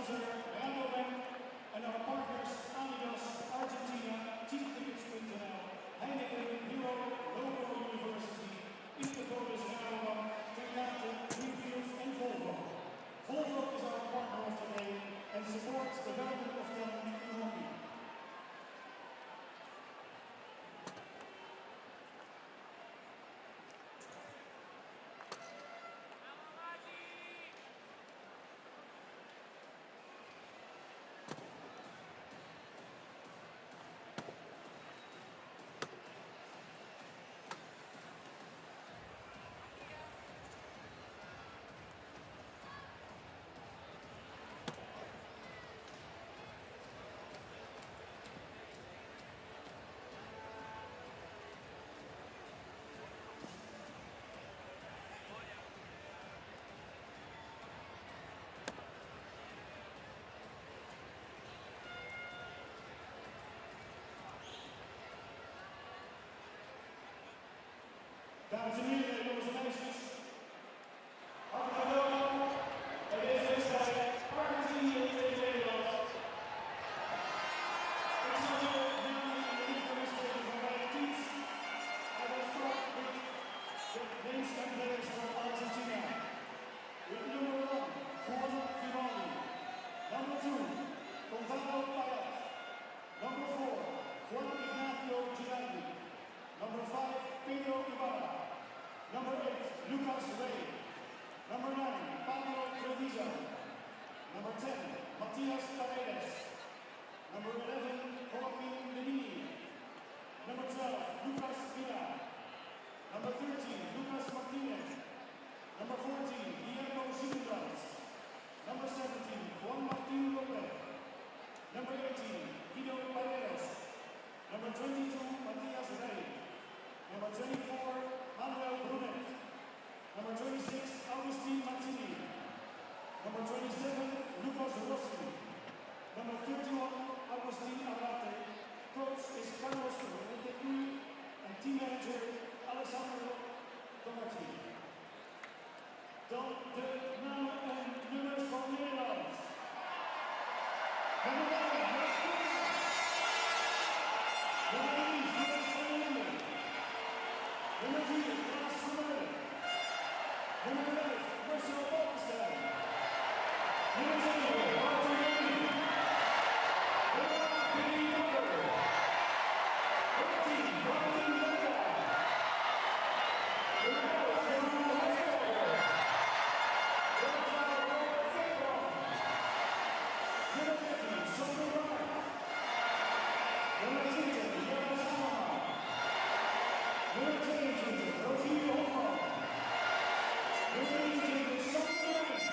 sponsor Rabobank, and our partners Argentina, teamtickets.nl, Hague, local university, Interpolis, Rabobank, Ternate, Greenfields, and Volvo. Volvo is our partner of today and supports the development of talent in hockey. Dames en heren, jongens en meisjes. Hartelijk welkom bij deze wedstrijd Argentinië tegen Nederland. Ik zal je namen in de liefde spreken van beide teams. I will start with the names and players for Argentina. With number 1, Juan Vivaldi. Number 2, Gonzalo Payet. Number 4, Juan Ignacio Girardi. Number 5, Pedro Ibarra. Number 8, Lucas Rey. Number 9, Pablo Treviso. Number 10, Matias Paredes. Number 11, Joaquin Benini. Number 12, Lucas Villa. Number 13, Lucas Martinez. Number 14, Diego Gildas. Number 17, Juan Martin Lopez. Number 18, Guido Paredes. Number 22, Matias Rey. Number 24, Manuel Brunet. Number 26, Agustin Mazzini. Number 27, Lucas Rossi. Number 31, Agustin Abate. Coach is Carlos Rentecu and team manager Alessandro Donati. Dan de namen en nummers van Nederland. Nummer 1, Max Koeman. Nummer 3, Felix van Linden. Nummer 4, Klaas Vermeulen. Nummer 5, Marcel Balkenstein. Nummer 7, Martin Levy. Nummer 8, Billy Bakker. Nummer 10, Martin Levy. Nummer 11, Jeroen Huisberger. Nummer 12, Robert Veerman. Nummer 13, Sander Raak. Nummer 20, Jelle Samama. Nummer 22, Rogier Hofman. Nummer 23, Sander Rijn.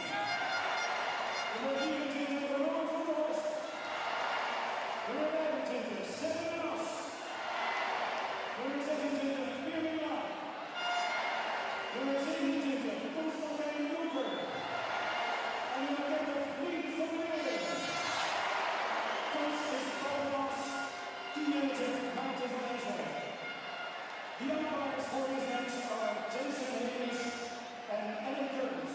Nummer 24, Ronald van der Horst. Nummer 25, Senne Ras. Nummer 26, Pierre Milan. Nummer 27, Constantijn Jonker. En nummer 30, Lien van Leeuwen. Coach is Paul teammanager Maarten van Rijswijk. The umpires for this match are Jason Hayes and Adam Kearns.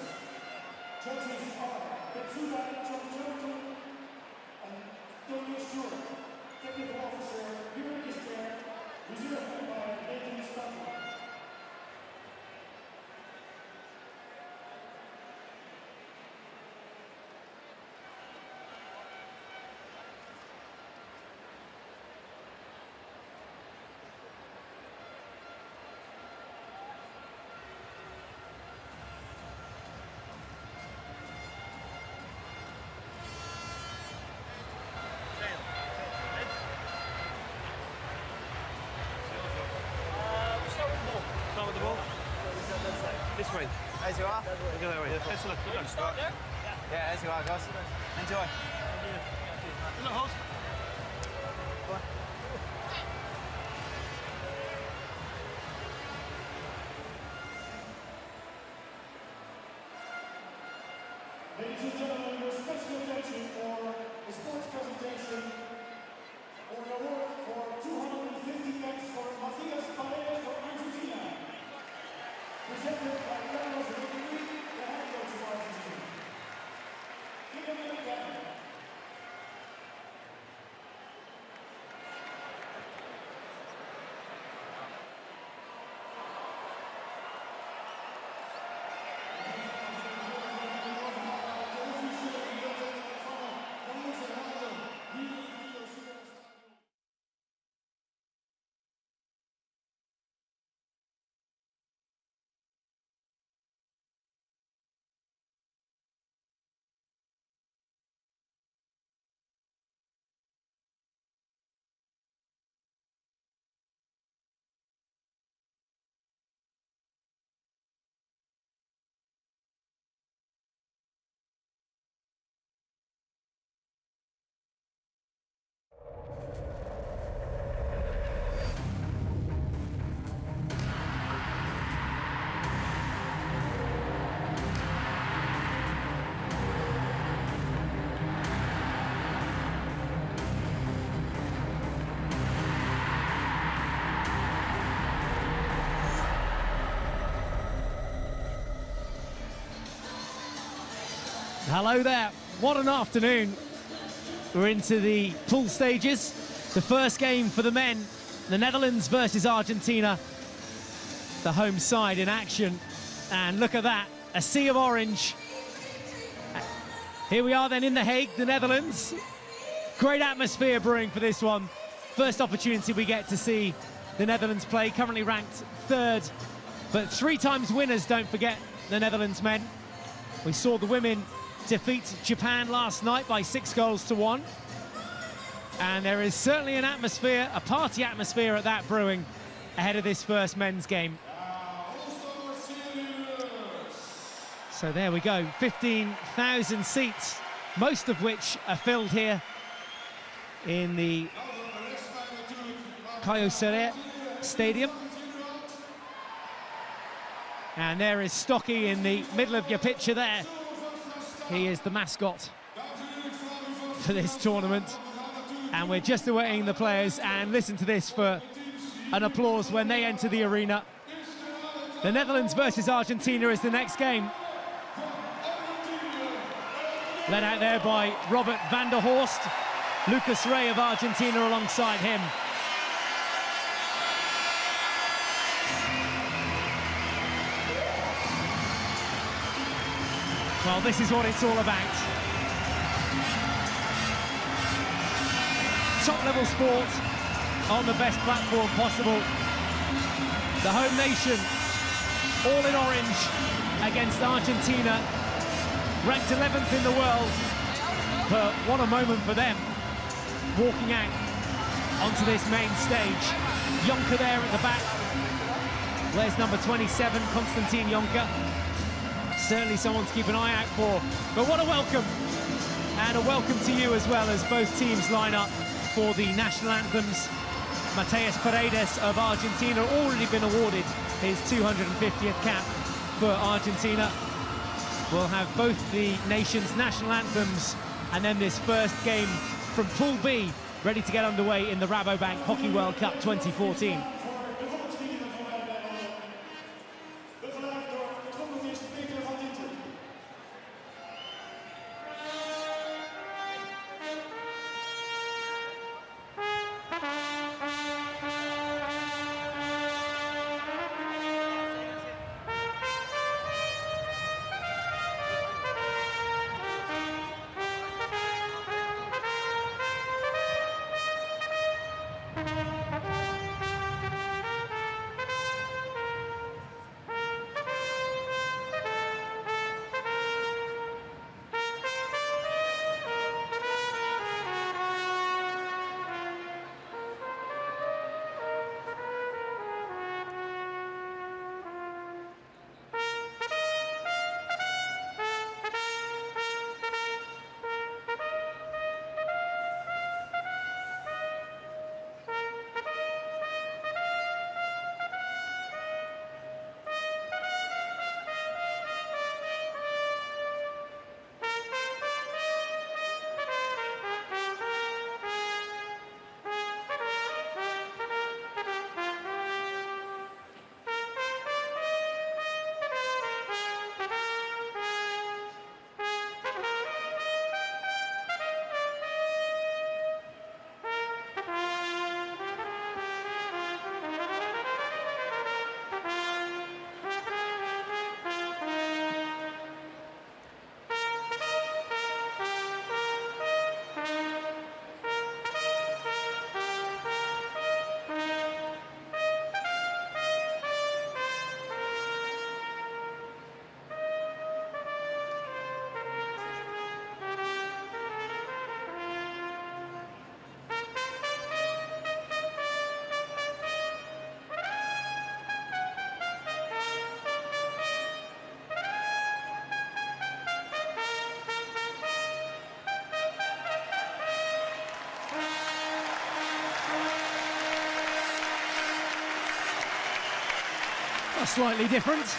Judges are Betsuda Chonchoto and Tony Stewart. Technical officer here is there, reserved by Nathan Stutler. Start with the ball. This way. As you are. We'll go that way. Excellent. Good luck. Start there? Yeah, as you are, guys. Enjoy. Good luck, Holt. Ladies and gentlemen, your special attention for the sports presentation or the award for 250 caps for Matias Paredes for Argentina. Presented by Carlos Rentecu, the head coach of Argentina. Give him a big hand. Hello there. What an afternoon. We're into the pool stages. The first game for the men, the Netherlands versus Argentina. The home side in action. And look at that, a sea of orange. Here we are then in The Hague, the Netherlands. Great atmosphere brewing for this one. First opportunity we get to see the Netherlands play, currently ranked third, but 3 times winners, don't forget, the Netherlands men. We saw the women defeat Japan last night by 6-1. And there is certainly an atmosphere, a party atmosphere at that brewing ahead of this first men's game. So there we go, 15,000 seats, most of which are filled here in the kickoff Stadium. And there is Stocky in the middle of your picture there. He is the mascot for this tournament. And we're just awaiting the players, and listen to this for an applause when they enter the arena. The Netherlands versus Argentina is the next game. Led out there by Robert van der Horst. Lucas Rey of Argentina alongside him. Well, this is what it's all about. Top-level sport on the best platform possible. The home nation, all in orange, against Argentina, ranked 11th in the world. But what a moment for them, walking out onto this main stage. Jonker there at the back. Where's number 27, Konstantin Jonker? Certainly someone to keep an eye out for. But what a welcome, and a welcome to you as well, as both teams line up for the national anthems. Mateus Paredes of Argentina already been awarded his 250th cap for Argentina. We'll have both the nation's national anthems and then this first game from Pool B ready to get underway in the Rabobank Hockey World Cup 2014. Slightly different.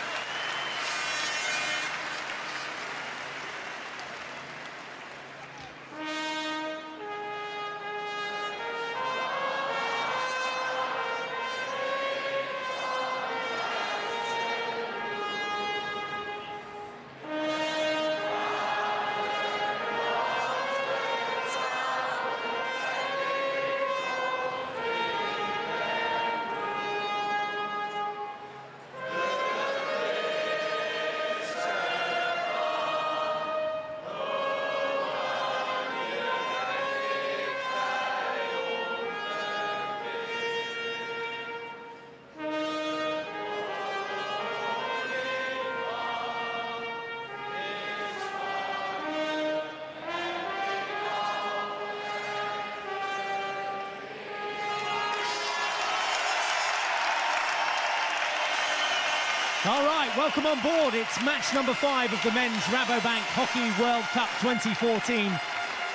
Right, welcome on board. It's match number 5 of the Men's Rabobank Hockey World Cup 2014.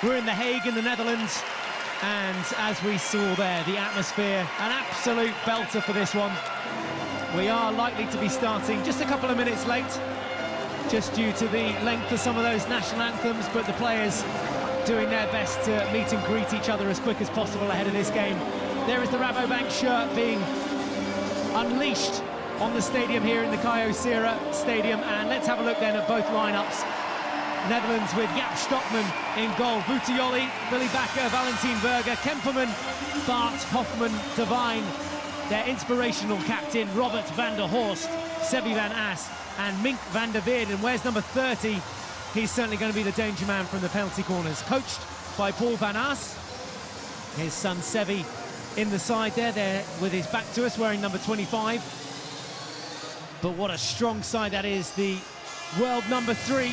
We're in The Hague in the Netherlands, and as we saw there, the atmosphere, an absolute belter for this one. We are likely to be starting just a couple of minutes late, just due to the length of some of those national anthems, but the players doing their best to meet and greet each other as quick as possible ahead of this game. There is the Rabobank shirt being unleashed on the stadium here in the Caio Sera Stadium, and let's have a look then at both lineups. Netherlands with Jaap Stokman in goal, Butioli, Billy Bakker, Valentin Berger, Kemperman, Bart, Hoffman, Devine, their inspirational captain, Robert van der Horst, Sebi van As, and Mink van der Weerd. And where's number 30? He's certainly going to be the danger man from the penalty corners. Coached by Paul van As, his son Sebi in the side there with his back to us, wearing number 25. But what a strong side that is. The world number 3,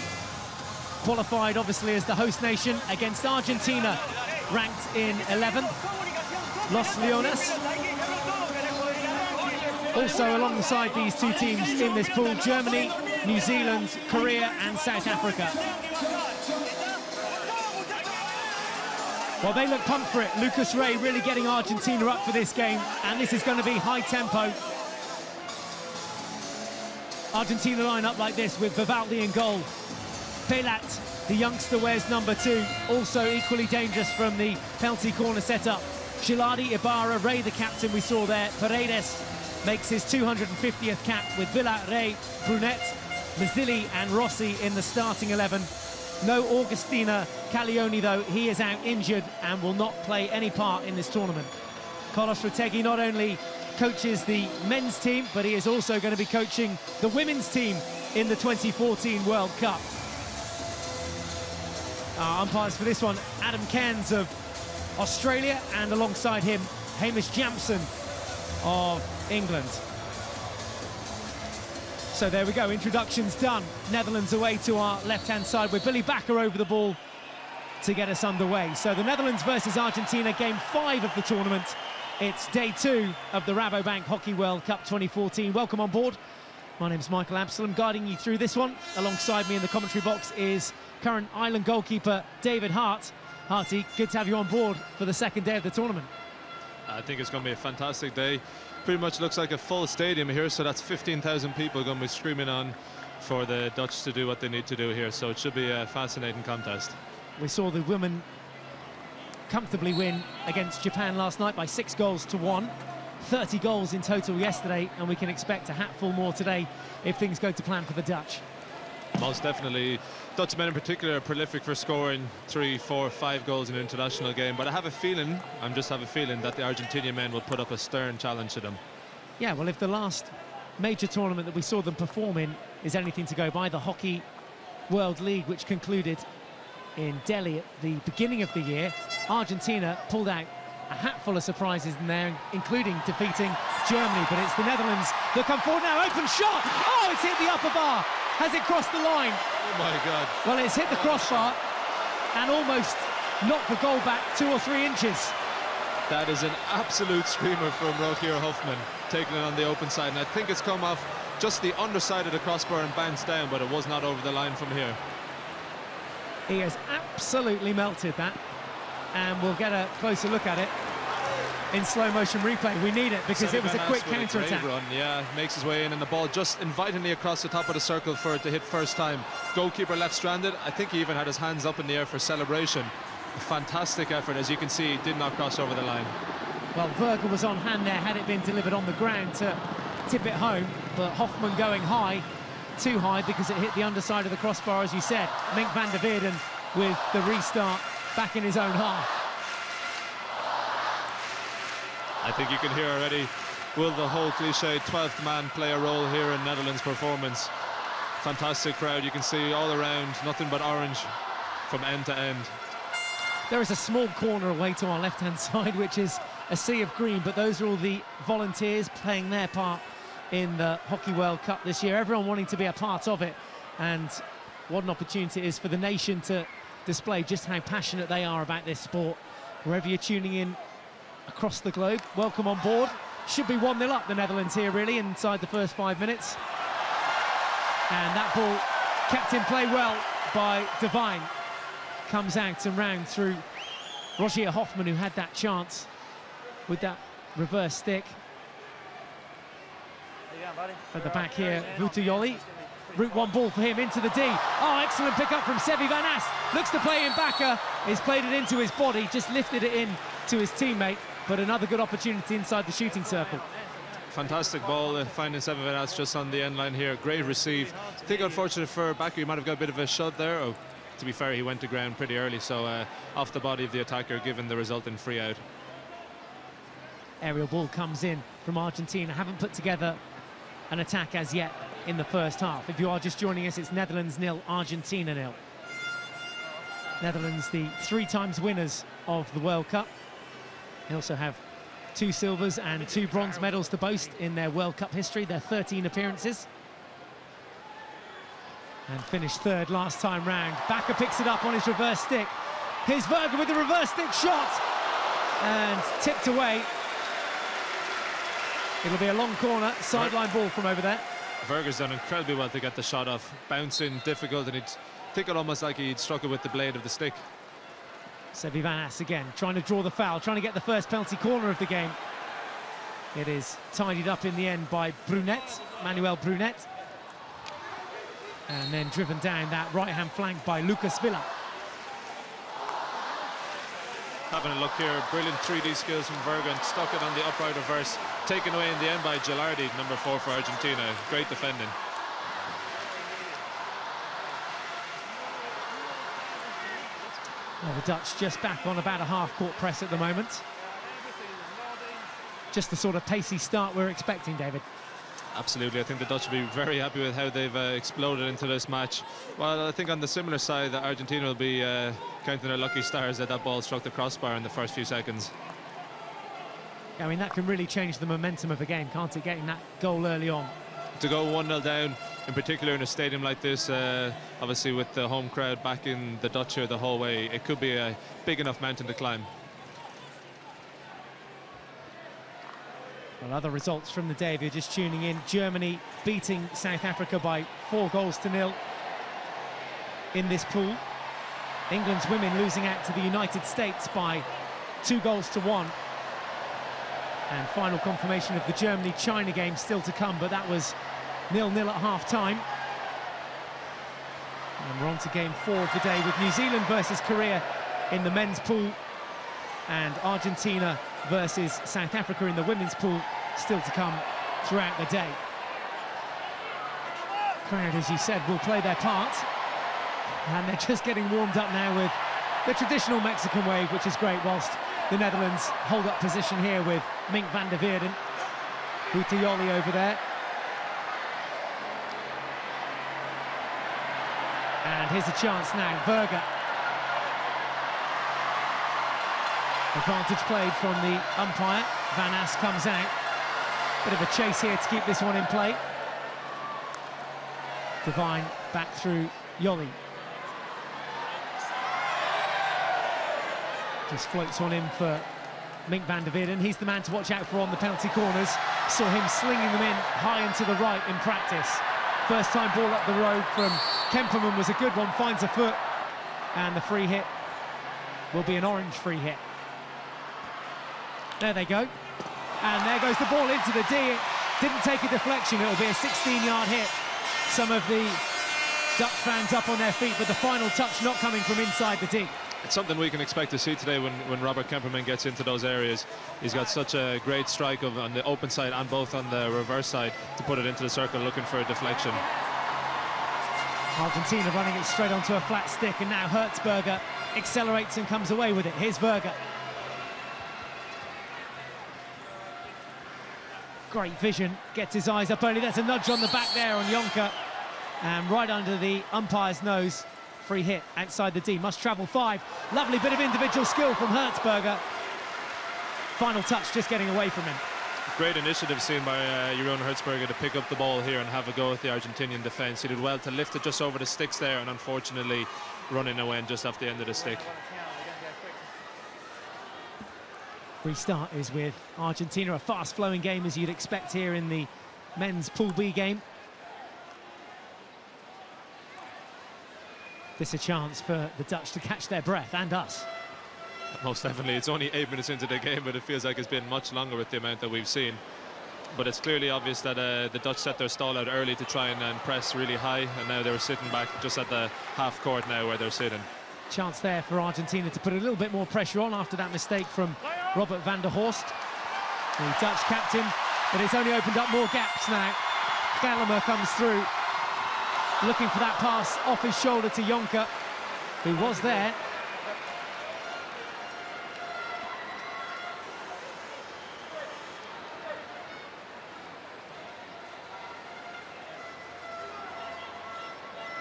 qualified obviously as the host nation against Argentina, ranked in 11th. Los Leones. Also alongside these two teams in this pool, Germany, New Zealand, Korea and South Africa. Well, they look pumped for it. Lucas Ray really getting Argentina up for this game, and this is going to be high tempo. Argentina line up like this with Vivaldi in goal. Pelat, the youngster, wears number 2, also equally dangerous from the penalty corner setup. Giladi, Ibarra, Ray the captain we saw there. Paredes makes his 250th cap with Villa, Ray, Brunet, Mazzilli and Rossi in the starting 11. No Augustina Caglioni though, he is out injured and will not play any part in this tournament. Carlos Retegui not only coaches the men's team, but he is also going to be coaching the women's team in the 2014 World Cup. Our umpires for this one, Adam Cairns of Australia, and alongside him, Hamish Jampson of England. So there we go, introductions done. Netherlands away to our left-hand side with Billy Bakker over the ball to get us underway. So the Netherlands versus Argentina, game 5 of the tournament. It's day 2 of the Rabobank Hockey World Cup 2014. Welcome on board. My name's Michael Absalom, guiding you through this one. Alongside me in the commentary box is current Ireland goalkeeper David Hart. Harty, good to have you on board for the second day of the tournament. I think it's going to be a fantastic day. Pretty much looks like a full stadium here, so that's 15,000 people going to be screaming on for the Dutch to do what they need to do here. So it should be a fascinating contest. We saw the women comfortably win against Japan last night by 6-1. 30 goals in total yesterday, and we can expect a hatful more today if things go to plan for the Dutch. Most definitely. Dutch men in particular are prolific for scoring 3, 4, 5 goals in an international game, but I have a feeling, that the Argentinian men will put up a stern challenge to them. Yeah, well, if the last major tournament that we saw them perform in is anything to go by, the Hockey World League, which concluded in Delhi at the beginning of the year, Argentina pulled out a hatful of surprises in there, including defeating Germany. But it's the Netherlands that come forward now. Open shot! Oh, it's hit the upper bar. Has it crossed the line? Oh my God. Well, it's hit the crossbar and almost knocked the goal back 2 or 3 inches. That is an absolute screamer from Rogier Hoffman, taking it on the open side. And I think it's come off just the underside of the crossbar and bounced down, but it was not over the line from here. He has absolutely melted that, and we'll get a closer look at it in slow motion replay. We need it because it was a quick counter-attack. Yeah, makes his way in, and the ball just invitingly across the top of the circle for it to hit first time. Goalkeeper left stranded. I think he even had his hands up in the air for celebration. A fantastic effort. As you can see, did not cross over the line. Well, Virgil was on hand there had it been delivered on the ground to tip it home, but Hoffman going high, too high, because it hit the underside of the crossbar, as you said. Mink van der Weerd with the restart back in his own half. I think you can hear already, will the whole cliche 12th man play a role here in Netherlands' performance? Fantastic crowd, you can see all around, nothing but orange from end to end. There is a small corner away to our left-hand side, which is a sea of green, but those are all the volunteers playing their part in the Hockey World Cup this year. Everyone wanting to be a part of it, and what an opportunity it is for the nation to display just how passionate they are about this sport. Wherever you're tuning in across the globe, welcome on board. Should be 1-0 up, the Netherlands here, really, inside the first 5 minutes. And that ball kept in play well by Devine. Comes out and round through Rogier Hoffman, who had that chance with that reverse stick. At the back here, Vutuyoli. Route one ball for him into the D. Oh, excellent pick up from Sevi Van As. Looks to play in backer. He's played it into his body, just lifted it in to his teammate. But another good opportunity inside the shooting circle. Fantastic ball, finding Sevi Van As just on the end line here. Great receive. I think unfortunate for Bakker, he might have got a bit of a shot there. Oh, to be fair, he went to ground pretty early, so off the body of the attacker, given the resulting free out. Aerial ball comes in from Argentina. Haven't put together an attack as yet in the first half. If you are just joining us, it's Netherlands 0, Argentina 0. Netherlands, the 3 times winners of the World Cup. They also have 2 silvers and 2 bronze medals to boast in their World Cup history, their 13 appearances. And finished 3rd last time round. Bakker picks it up on his reverse stick. Here's Verga with the reverse stick shot. And tipped away. It'll be a long corner, sideline ball from over there. Verga's done incredibly well to get the shot off. Bouncing, difficult, and he'd think it almost like he'd struck it with the blade of the stick. Sevi Van As again, trying to draw the foul, trying to get the first penalty corner of the game. It is tidied up in the end by Brunet, Manuel Brunet. And then driven down that right-hand flank by Lucas Villa. Having a look here, brilliant 3D skills from Verga, and stuck it on the upright reverse. Taken away in the end by Gilardi, number 4 for Argentina. Great defending. Well, the Dutch just back on about a half-court press at the moment. Just the sort of pacey start we're expecting, David. Absolutely, I think the Dutch will be very happy with how they've exploded into this match. Well, I think on the similar side that Argentina will be counting their lucky stars that that ball struck the crossbar in the first few seconds. I mean, that can really change the momentum of a game, can't it, getting that goal early on? To go 1-0 down, in particular in a stadium like this, obviously with the home crowd backing the Dutch here the whole way, it could be a big enough mountain to climb. Well, other results from the day, if you're just tuning in, Germany beating South Africa by 4-0 in this pool. England's women losing out to the United States by 2-1. And final confirmation of the Germany-China game still to come, but that was 0-0 at half-time. And we're on to game 4 of the day with New Zealand versus Korea in the men's pool and Argentina versus South Africa in the women's pool still to come throughout the day. Crowd, as you said, will play their part, and they're just getting warmed up now with the traditional Mexican wave, which is great, whilst the Netherlands hold up position here with Mink van der Veerden, Butuyoli over there. And here's a chance now, Verga. Advantage played from the umpire. Van As comes out. Bit of a chase here to keep this one in play. Devine back through Yoli. Just floats one in for Mink van der Veerden. He's the man to watch out for on the penalty corners. Saw him slinging them in high and to the right in practice. First time ball up the road from Kemperman was a good one, finds a foot, and the free hit will be an orange free hit. There they go. And there goes the ball into the D. It didn't take a deflection. It'll be a 16-yard hit. Some of the Dutch fans up on their feet, but the final touch not coming from inside the D. It's something we can expect to see today when Robert Kemperman gets into those areas. He's got such a great strike on the open side and both on the reverse side to put it into the circle looking for a deflection. Argentina running it straight onto a flat stick, and now Hertzberger accelerates and comes away with it. Here's Verga. Great vision, gets his eyes up early. There's a nudge on the back there on Jonker, and right under the umpire's nose. Free hit outside the D, must travel 5. Lovely bit of individual skill from Hertzberger. Final touch just getting away from him. Great initiative seen by Jeroen Hertzberger to pick up the ball here and have a go at the Argentinian defence. He did well to lift it just over the sticks there, and unfortunately running away just off the end of the stick. Restart is with Argentina, a fast-flowing game as you'd expect here in the men's Pool B game. this a chance for the Dutch to catch their breath, and us. Most definitely. It's only 8 minutes into the game, but it feels like it's been much longer with the amount that we've seen. But it's clearly obvious that the Dutch set their stall out early to try and press really high, and now they're sitting back just at the half court now where they're sitting. Chance there for Argentina to put a little bit more pressure on after that mistake from Robert van der Horst, the Dutch captain, but it's only opened up more gaps now. Gallagher comes through, looking for that pass off his shoulder to Jonker, who was there.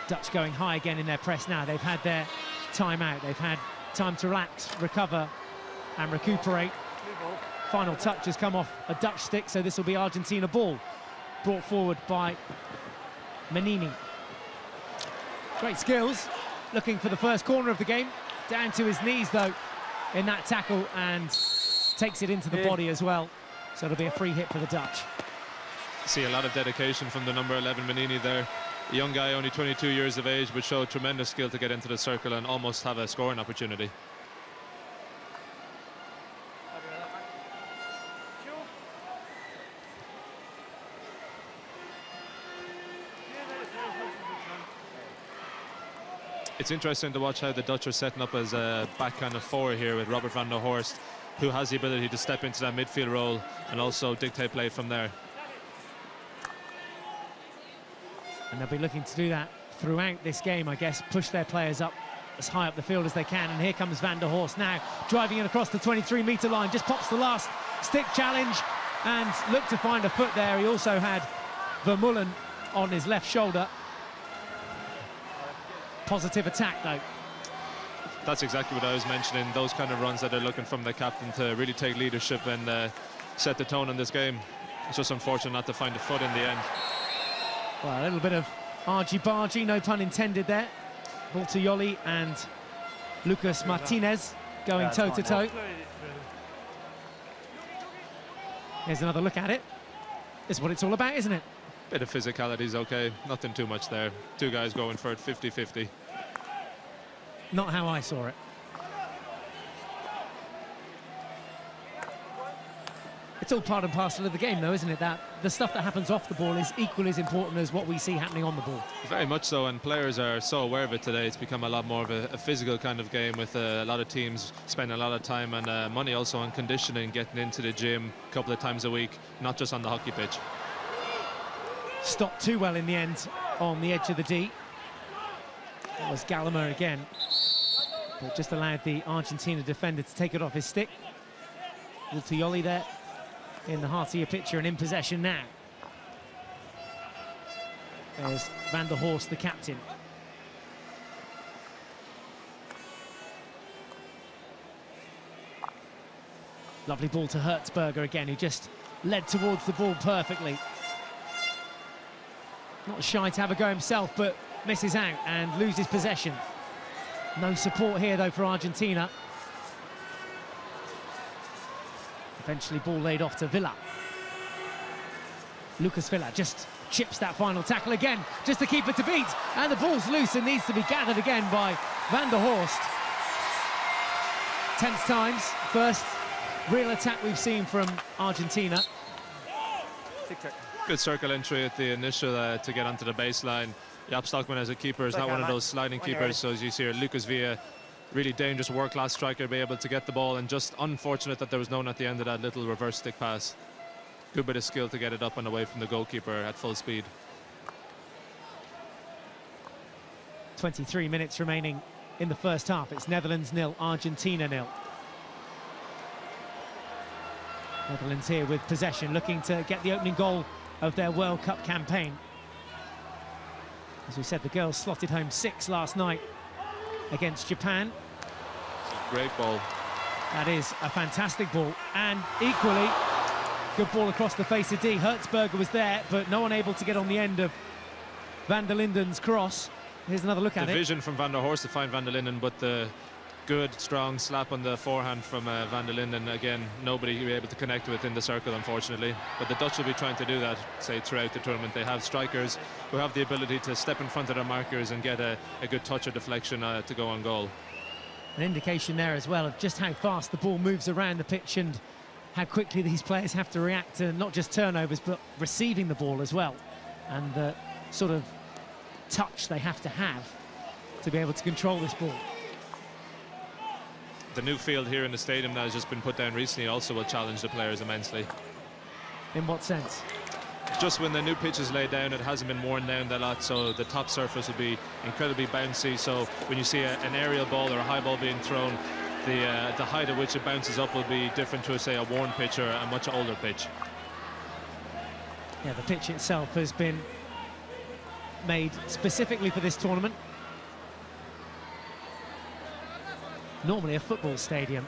Dutch going high again in their press now. They've had their time out. They've had time to relax, recover and recuperate. Final touch has come off a Dutch stick, so this will be Argentina ball, brought forward by Manini. Great skills, looking for the first corner of the game. Down to his knees, though, in that tackle, and takes it into the body as well. So it'll be a free hit for the Dutch. See a lot of dedication from the number 11 Manini there. A young guy, only 22 years of age, but showed tremendous skill to get into the circle and almost have a scoring opportunity. It's interesting to watch how the Dutch are setting up as a backhand of four here with Robert van der Horst, who has the ability to step into that midfield role and also dictate play from there. And they'll be looking to do that throughout this game, I guess, push their players up as high up the field as they can. And here comes Van der Horst now, driving in across the 23-metre line, just pops the last stick challenge and looked to find a foot there. He also had Vermeulen on his left shoulder. Positive attack, though. That's exactly what I was mentioning, those kind of runs that they're looking from the captain to really take leadership and set the tone in this game. It's just unfortunate not to find a foot in the end. Well, a little bit of argy-bargy, no pun intended there. Ball to Yoli and Lucas Martinez going toe-to-toe. Here's another look at it. It's what it's all about, isn't it? Bit of physicality is okay, nothing too much there. Two guys going for it 50-50. Not how I saw it. It's all part and parcel of the game, though, isn't it? That the stuff that happens off the ball is equally as important as what we see happening on the ball. Very much so, and players are so aware of it today. It's become a lot more of a physical kind of game, with a lot of teams spending a lot of time and money also on conditioning, getting into the gym a couple of times a week, not just on the hockey pitch. Stopped too well in the end on the edge of the D. That was Gallagher again, but just allowed the Argentina defender to take it off his stick. Ultioli there in the heart of your picture and in possession now. There's Van der Horst, the captain. Lovely ball to Hertzberger again, who just led towards the ball perfectly. Not shy to have a go himself, but misses out and loses possession. No support here, though, for Argentina. Eventually ball laid off to Villa. Lucas Villa just chips that final tackle again, just to keep it to beat. And the ball's loose and needs to be gathered again by Van der Horst. Tense times. First real attack we've seen from Argentina. Good circle entry at the initial to get onto the baseline. Jaap Stockman as a keeper is not one of those sliding keepers, so as you see here, Lucas Villa, really dangerous world-class striker, be able to get the ball, and just unfortunate that there was no one at the end of that little reverse stick pass. Good bit of skill to get it up and away from the goalkeeper at full speed. 23 minutes remaining in the first half. It's Netherlands 0, Argentina 0. Netherlands here with possession, looking to get the opening goal of their World Cup campaign. As we said, the girls slotted home 6 last night against Japan. Great ball. That is a fantastic ball, and equally good ball across the face of D. Hertzberger was there, but no one able to get on the end of Van der Linden's cross. Here's another look at it. The vision from Van der Horst to find Van der Linden, but the Good, strong slap on the forehand from Van der Linden. Again, nobody will be able to connect with in the circle, unfortunately. But the Dutch will be trying to do that, say, throughout the tournament. They have strikers who have the ability to step in front of their markers and get a good touch or deflection to go on goal. An indication there as well of just how fast the ball moves around the pitch and how quickly these players have to react to not just turnovers, but receiving the ball as well. And the sort of touch they have to be able to control this ball. The new field here in the stadium that has just been put down recently also will challenge the players immensely. In what sense? Just when the new pitch is laid down, it hasn't been worn down that lot, so the top surface will be incredibly bouncy. So when you see an aerial ball or a high ball being thrown, the height at which it bounces up will be different to, say, a worn pitch or a much older pitch. Yeah, the pitch itself has been made specifically for this tournament. Normally a football stadium,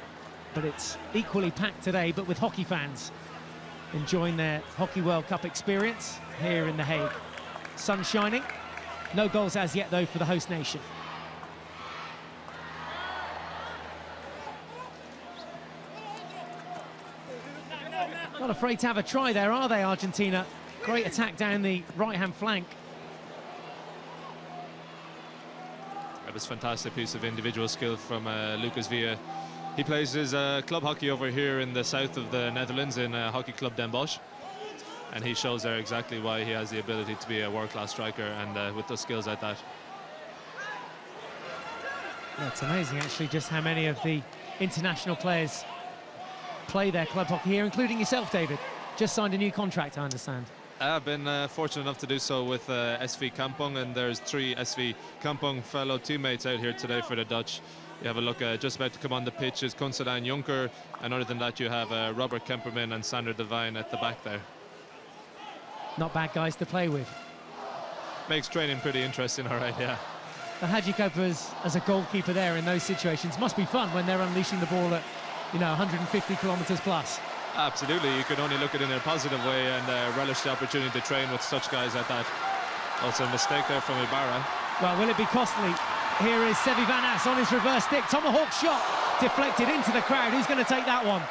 but it's equally packed today, but with hockey fans enjoying their Hockey World Cup experience here in The Hague. Sun shining. No goals as yet, though, for the host nation. Not afraid to have a try there, are they, Argentina? Great attack down the right-hand flank. That was a fantastic piece of individual skill from Lucas Villa. He plays his club hockey over here in the south of the Netherlands in Hockey Club Den Bosch. And he shows there exactly why he has the ability to be a world-class striker, and with those skills like that. Yeah, it's amazing, actually, just how many of the international players play their club hockey here, including yourself, David. Just signed a new contract, I understand. I've been fortunate enough to do so with SV Kampong, and there's 3 SV Kampong fellow teammates out here today for the Dutch. You have a look, just about to come on the pitch is Constantijn Jonker, and other than that you have Robert Kemperman and Sander Devine at the back there. Not bad guys to play with. Makes training pretty interesting, all right, yeah. The Haji Copers as a goalkeeper there in those situations must be fun when they're unleashing the ball at, you know, 150 kilometres plus. Absolutely, you can only look at it in a positive way and relish the opportunity to train with such guys like that. Also a mistake there from Ibarra. Well, will it be costly? Here is Sevi Van As on his reverse stick. Tomahawk shot deflected into the crowd. Who's going to take that one?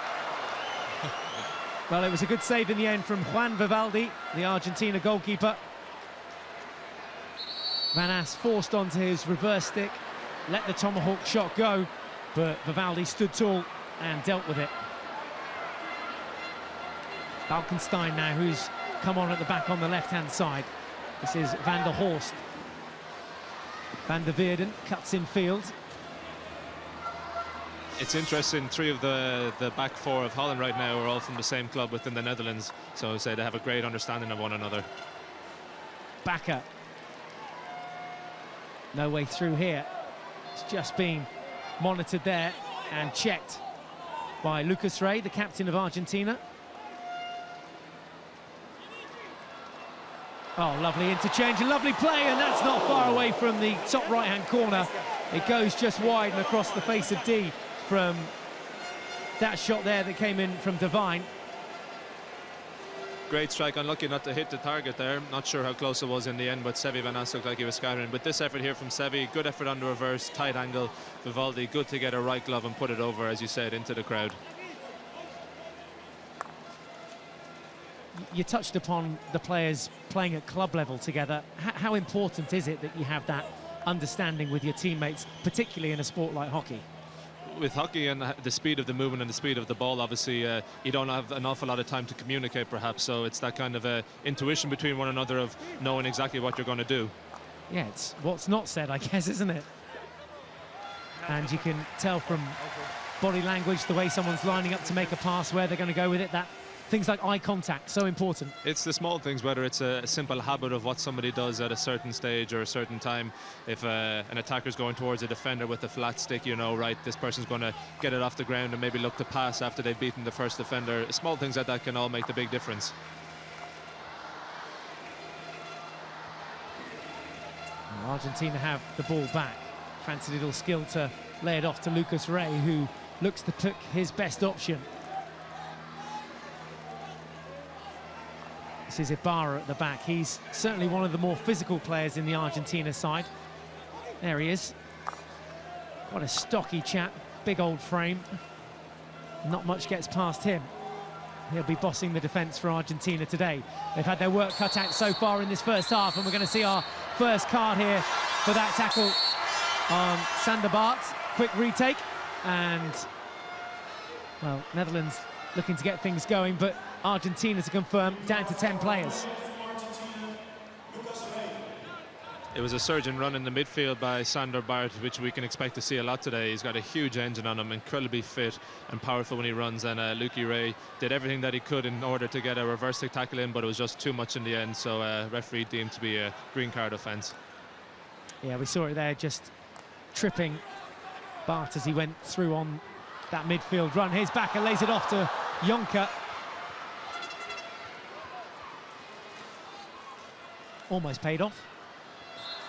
Well, it was a good save in the end from Juan Vivaldi, the Argentina goalkeeper. Van As forced onto his reverse stick, let the tomahawk shot go, but Vivaldi stood tall and dealt with it. Balkenstein now, who's come on at the back on the left-hand side. This is Van der Horst. Van der Veerden cuts in field. It's interesting, 3 of the back 4 of Holland right now are all from the same club within the Netherlands, so say they have a great understanding of one another. Bakker. No way through here. It's just been monitored there and checked by Lucas Rey, the captain of Argentina. Oh, lovely interchange, a lovely play, and that's not far away from the top right-hand corner. It goes just wide and across the face of D from that shot there that came in from Devine. Great strike, unlucky not to hit the target there. Not sure how close it was in the end, but Sevi Van As looked like he was scattering. But this effort here from Sevi, good effort on the reverse, tight angle. Vivaldi, good to get a right glove and put it over, as you said, into the crowd. You touched upon the players playing at club level together. How important is it that you have that understanding with your teammates, particularly in a sport like hockey? With hockey and the speed of the movement and the speed of the ball, obviously you don't have an awful lot of time to communicate perhaps, so it's that kind of intuition between one another of knowing exactly what you're going to do. Yeah, it's what's not said, I guess, isn't it? And you can tell from body language, the way someone's lining up to make a pass, where they're going to go with it, that things like eye contact, so important. It's the small things, whether it's a simple habit of what somebody does at a certain stage or a certain time. If an attacker's going towards a defender with a flat stick, you know, right, this person's going to get it off the ground and maybe look to pass after they've beaten the first defender. Small things like that can all make the big difference. Argentina have the ball back. Fancy little skill to lay it off to Lucas Rey, who looks to pick his best option. This is Ibarra at the back. He's certainly one of the more physical players in the Argentina side. There he is. What a stocky chap, big old frame. Not much gets past him. He'll be bossing the defence for Argentina today. They've had their work cut out so far in this first half, and we're going to see our first card here for that tackle on Sander Bart. Quick retake, and, well, Netherlands looking to get things going, but Argentina, to confirm, down to 10 players. It was a surging run in the midfield by Sander Bart, which we can expect to see a lot today. He's got a huge engine on him, incredibly fit and powerful when he runs, and Lucky Ray did everything that he could in order to get a reverse stick tackle in, but it was just too much in the end, so referee deemed to be a green card offence. Yeah, we saw it there, just tripping Bart as he went through on that midfield run. Here's Bakker, lays it off to Jonker. Almost paid off.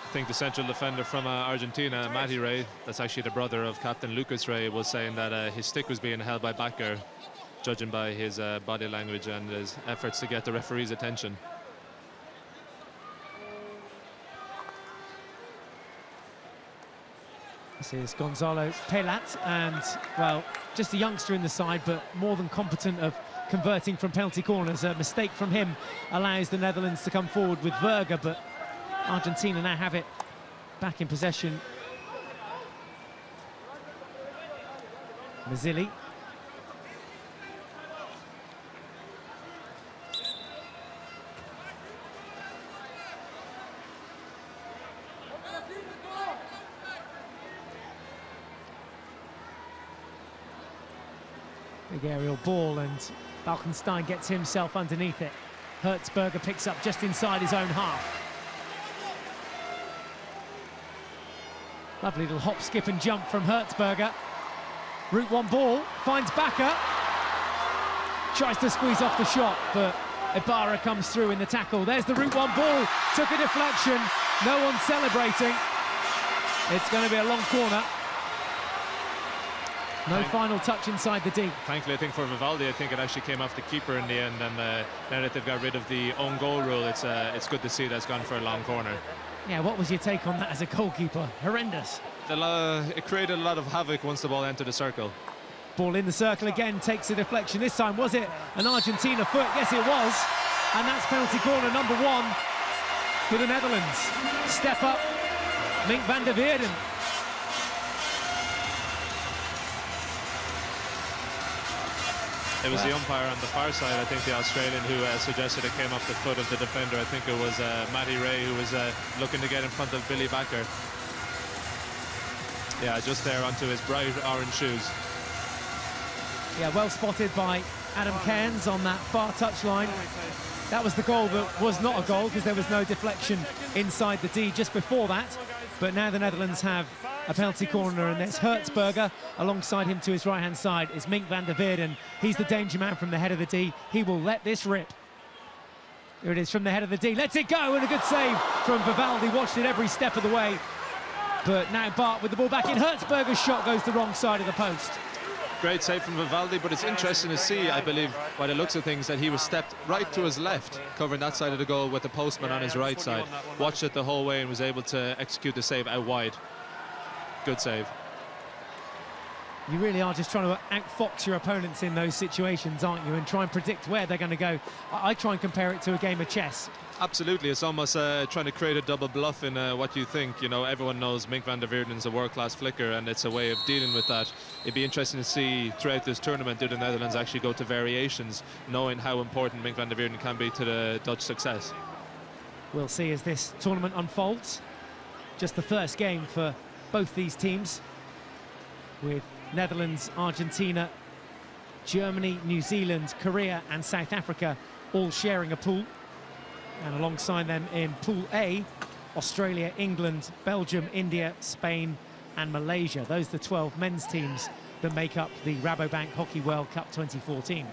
I think the central defender from Argentina, Matty Ray, that's actually the brother of Captain Lucas Ray, was saying that his stick was being held by Bakker, judging by his body language and his efforts to get the referee's attention. This is Gonzalo Pelat, and, well, just a youngster in the side, but more than competent of converting from penalty corners. A mistake from him allows the Netherlands to come forward with Verga, but Argentina now have it back in possession. Mazzilli. Big aerial ball, and Balkenstein gets himself underneath it. Hertzberger picks up just inside his own half. Lovely little hop, skip and jump from Hertzberger. Route one ball, finds Bakker. Tries to squeeze off the shot, but Ibarra comes through in the tackle. There's the route one ball, took a deflection. No one celebrating. It's going to be a long corner. No final touch inside the D. Thankfully, I think for Vivaldi, I think it actually came off the keeper in the end, and now that they've got rid of the own goal rule, it's good to see that's gone for a long corner. Yeah, what was your take on that as a goalkeeper? Horrendous. It created a lot of havoc once the ball entered the circle. Ball in the circle again, takes a deflection. This time, was it an Argentina foot? Yes, it was. And that's penalty corner number 1 for the Netherlands. Step up, Mink van der Weerden. It was the umpire on the far side, I think the Australian, who suggested it came off the foot of the defender. I think it was Matty Ray who was looking to get in front of Billy Bakker. Yeah, just there onto his bright orange shoes. Yeah, well spotted by Adam Cairns on that far touchline. That was the goal that was not a goal because there was no deflection inside the D just before that. But now the Netherlands have a penalty corner, and there's Hertzberger. Alongside him to his right-hand side is Mink van der Weerden. He's the danger man from the head of the D. He will let this rip. Here it is from the head of the D. Lets it go, and a good save from Vivaldi. Watched it every step of the way. But now Bart with the ball back in. Hertzberger's shot goes the wrong side of the post. Great save from Vivaldi, but it's interesting to see, I believe, by the looks of things, that he was stepped right to his left, covering that side of the goal with the postman on his right side. Watched it the whole way and was able to execute the save out wide. Good save. You really are just trying to outfox your opponents in those situations, aren't you? And try and predict where they're going to go. I try and compare it to a game of chess. Absolutely, it's almost trying to create a double bluff in what you think. You know, everyone knows Mink van der Weerden's a world-class flicker, and it's a way of dealing with that. It'd be interesting to see throughout this tournament, do the Netherlands actually go to variations, knowing how important Mink van der Weerden can be to the Dutch success. We'll see as this tournament unfolds. Just the first game for both these teams, with Netherlands, Argentina, Germany, New Zealand, Korea and South Africa all sharing a pool. And alongside them in Pool A, Australia, England, Belgium, India, Spain and Malaysia. Those are the 12 men's teams that make up the Rabobank Hockey World Cup 2014.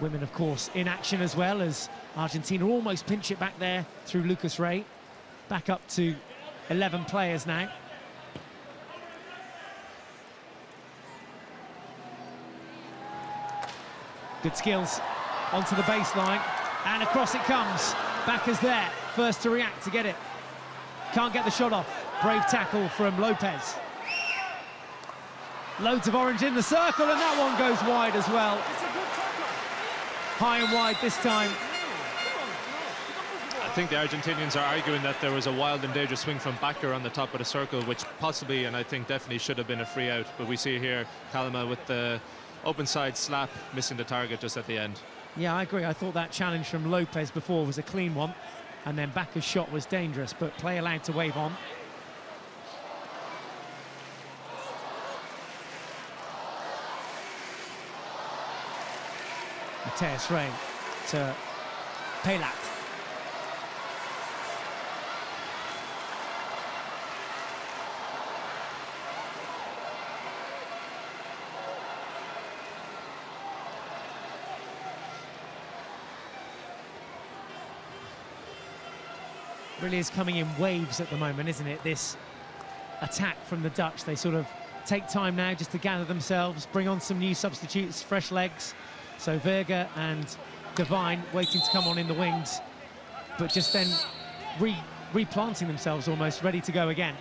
Women, of course, in action as well, as Argentina almost pinch it back there through Lucas Ray. Back up to 11 players now. Good skills onto the baseline, and across it comes. Bakker's there, first to react to get it. Can't get the shot off. Brave tackle from Lopez. Loads of orange in the circle, and that one goes wide as well. High and wide this time. I think the Argentinians are arguing that there was a wild and dangerous swing from Bakker on the top of the circle, which possibly, and I think definitely should have been a free out. But we see here Kalma with the open side slap, missing the target just at the end. Yeah, I agree. I thought that challenge from Lopez before was a clean one, and then Bakker's shot was dangerous, but play allowed to wave on. Mateus Rey to Pelat. Really is coming in waves at the moment, isn't it? This attack from the Dutch. They sort of take time now just to gather themselves, bring on some new substitutes, fresh legs. So Verga and Devine waiting to come on in the wings, but just then replanting themselves almost, ready to go again.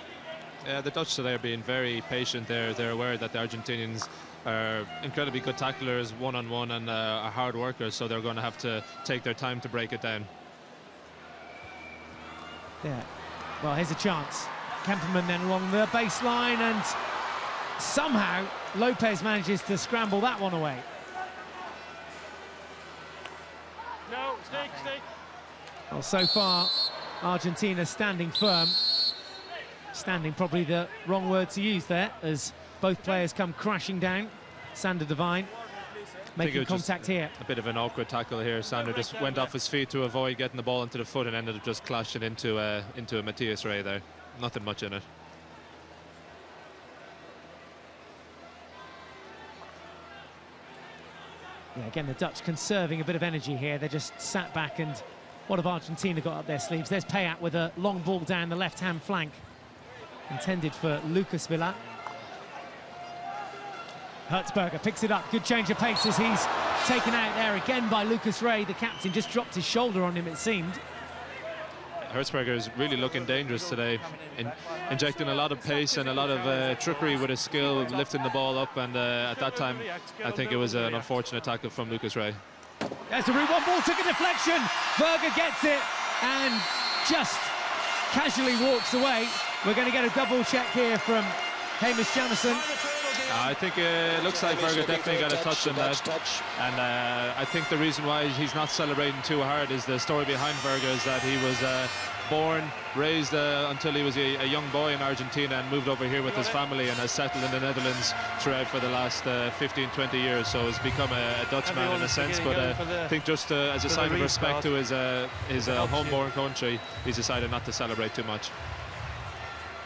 Yeah, the Dutch today are being very patient. They're aware that the Argentinians are incredibly good tacklers, one-on-one, and are hard workers, so they're going to have to take their time to break it down. Yeah, well, here's a chance. Kemperman then along the baseline, and somehow Lopez manages to scramble that one away. No, stay. Well, so far, Argentina standing firm. Standing probably the wrong word to use there, as both players come crashing down. Sander Devine making contact here. A bit of an awkward tackle here. Sander just went off his feet to avoid getting the ball into the foot and ended up just clashing into a Mateus Rey there. Nothing much in it. Yeah, again, the Dutch conserving a bit of energy here. They just sat back, and what have Argentina got up their sleeves? There's Payat with a long ball down the left-hand flank, intended for Lucas Villa. Hertzberger picks it up. Good change of pace as he's taken out there again by Lucas Rey. The captain just dropped his shoulder on him, it seemed. Hertzberger is really looking dangerous today, injecting a lot of pace and a lot of trickery with his skill, lifting the ball up, and at that time I think it was an unfortunate tackle from Lucas Rey. There's the route, one ball took a deflection. Verga gets it and just casually walks away. We're going to get a double check here from Hamish Jamison. I think it looks like Verga definitely got a touch on that. And I think the reason why he's not celebrating too hard is the story behind Verga is that he was born, raised until he was a young boy in Argentina and moved over here with his family and has settled in the Netherlands throughout for the last 15, 20 years. So has become a Dutchman in a sense, but I think just as a sign of respect to his homeborn country, he's decided not to celebrate too much.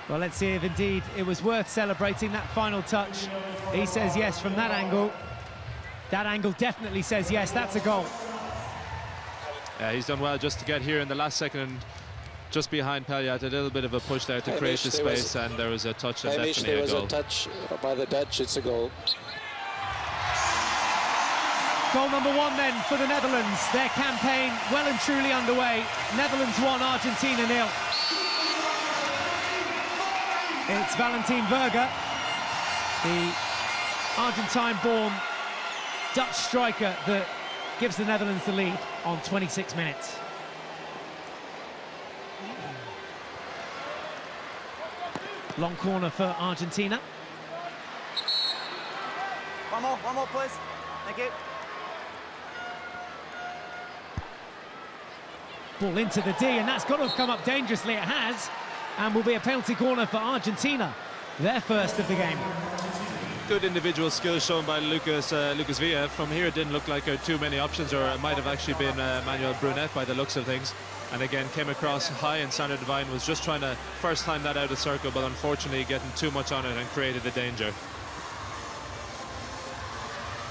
Well, let's see if indeed it was worth celebrating that final touch. He says yes from that angle. That angle definitely says yes. That's a goal. Yeah, he's done well just to get here in the last second, just behind Payat. A little bit of a push there to create the space, and there was a touch and definitely a goal. There was a touch by the Dutch. It's a goal. Goal number one then for the Netherlands. Their campaign well and truly underway. Netherlands 1, Argentina 0. It's Valentin Verga, the Argentine-born Dutch striker, that gives the Netherlands the lead on 26 minutes. Long corner for Argentina. One more, please. Thank you. Ball into the D, and that's got to have come up dangerously. It has. And will be a penalty corner for Argentina, their first of the game. Good individual skills shown by Lucas Villa. From here it didn't look like there were too many options, or it might have actually been Manuel Brunet by the looks of things. And again came across high, and Sander Devine was just trying to first time that out of circle, but unfortunately getting too much on it and created the danger.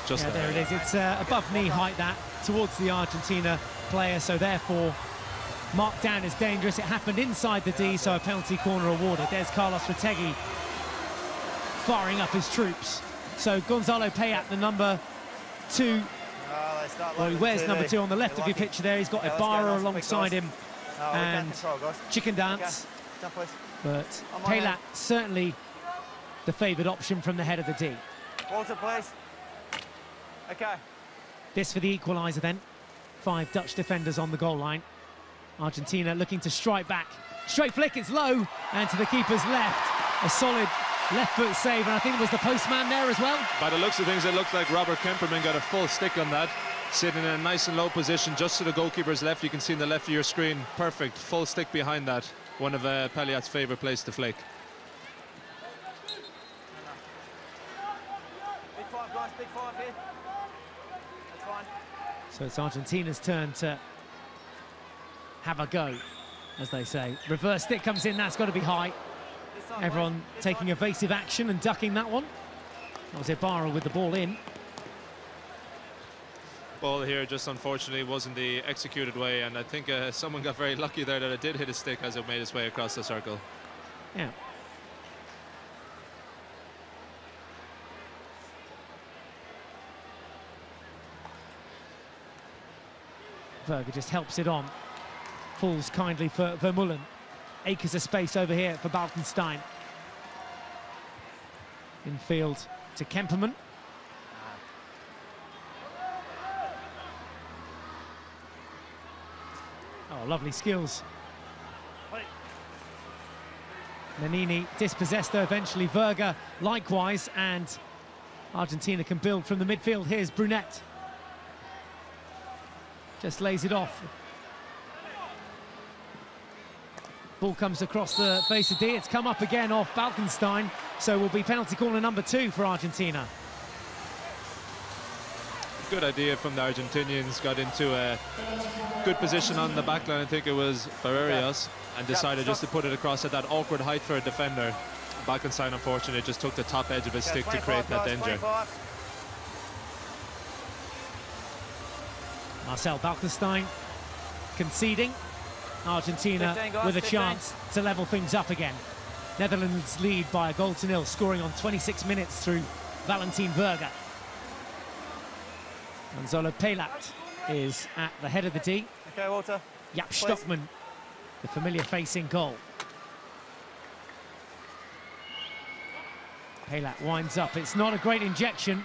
Just there it is. It's above knee height, that towards the Argentina player, so therefore marked down as dangerous. It happened inside the D, so a penalty corner awarded. There's Carlos Retegui firing up his troops. So Gonzalo Payat, the number 2. Well, he wears number 2 on the left of your picture there. He's got Ibarra alongside him and Chicken Dance. But Payat certainly the favoured option from the head of the D. Walter, please. Okay. This for the equaliser then. 5 Dutch defenders on the goal line. Argentina looking to strike back. Straight flick, it's low, and to the keeper's left. A solid left foot save, and I think it was the postman there as well. By the looks of things, it looked like Robert Kemperman got a full stick on that. Sitting in a nice and low position just to the goalkeeper's left. You can see in the left of your screen. Perfect, full stick behind that. One of Pelliat's favourite places to flick. Big 5, guys, big 5 here. That's fine. So it's Argentina's turn to have a go, as they say. Reverse stick comes in, that's got to be high. Everyone taking evasive action and ducking that one. That was Ibarra with the ball in. Ball here just unfortunately wasn't the executed way, and I think someone got very lucky there that it did hit a stick as it made its way across the circle. Yeah. Verga just helps it on. Falls kindly for Vermeulen. Acres of space over here for Balkenstein. Infield to Kemperman. Oh, lovely skills. Nanini dispossessed though eventually. Verga likewise, and Argentina can build from the midfield. Here's Brunet. Just lays it off. Ball comes across the face of D. It's come up again off Balkenstein, so will be penalty corner number 2 for Argentina. Good idea from the Argentinians. Got into a good position on the back line. I think it was Barrios, and decided just to put it across at that awkward height for a defender. Balkenstein, unfortunately, just took the top edge of his stick to create that danger. 25. Marcel Balkenstein conceding. Argentina 15, guys, with a 15. chance to level things up again. Netherlands lead by a goal to nil, scoring on 26 minutes through Valentin Verga. Gonzalo Pelat is at the head of the D. Okay, Walter. Jaap Please. Stockman, the familiar face in goal. Pelat winds up. It's not a great injection.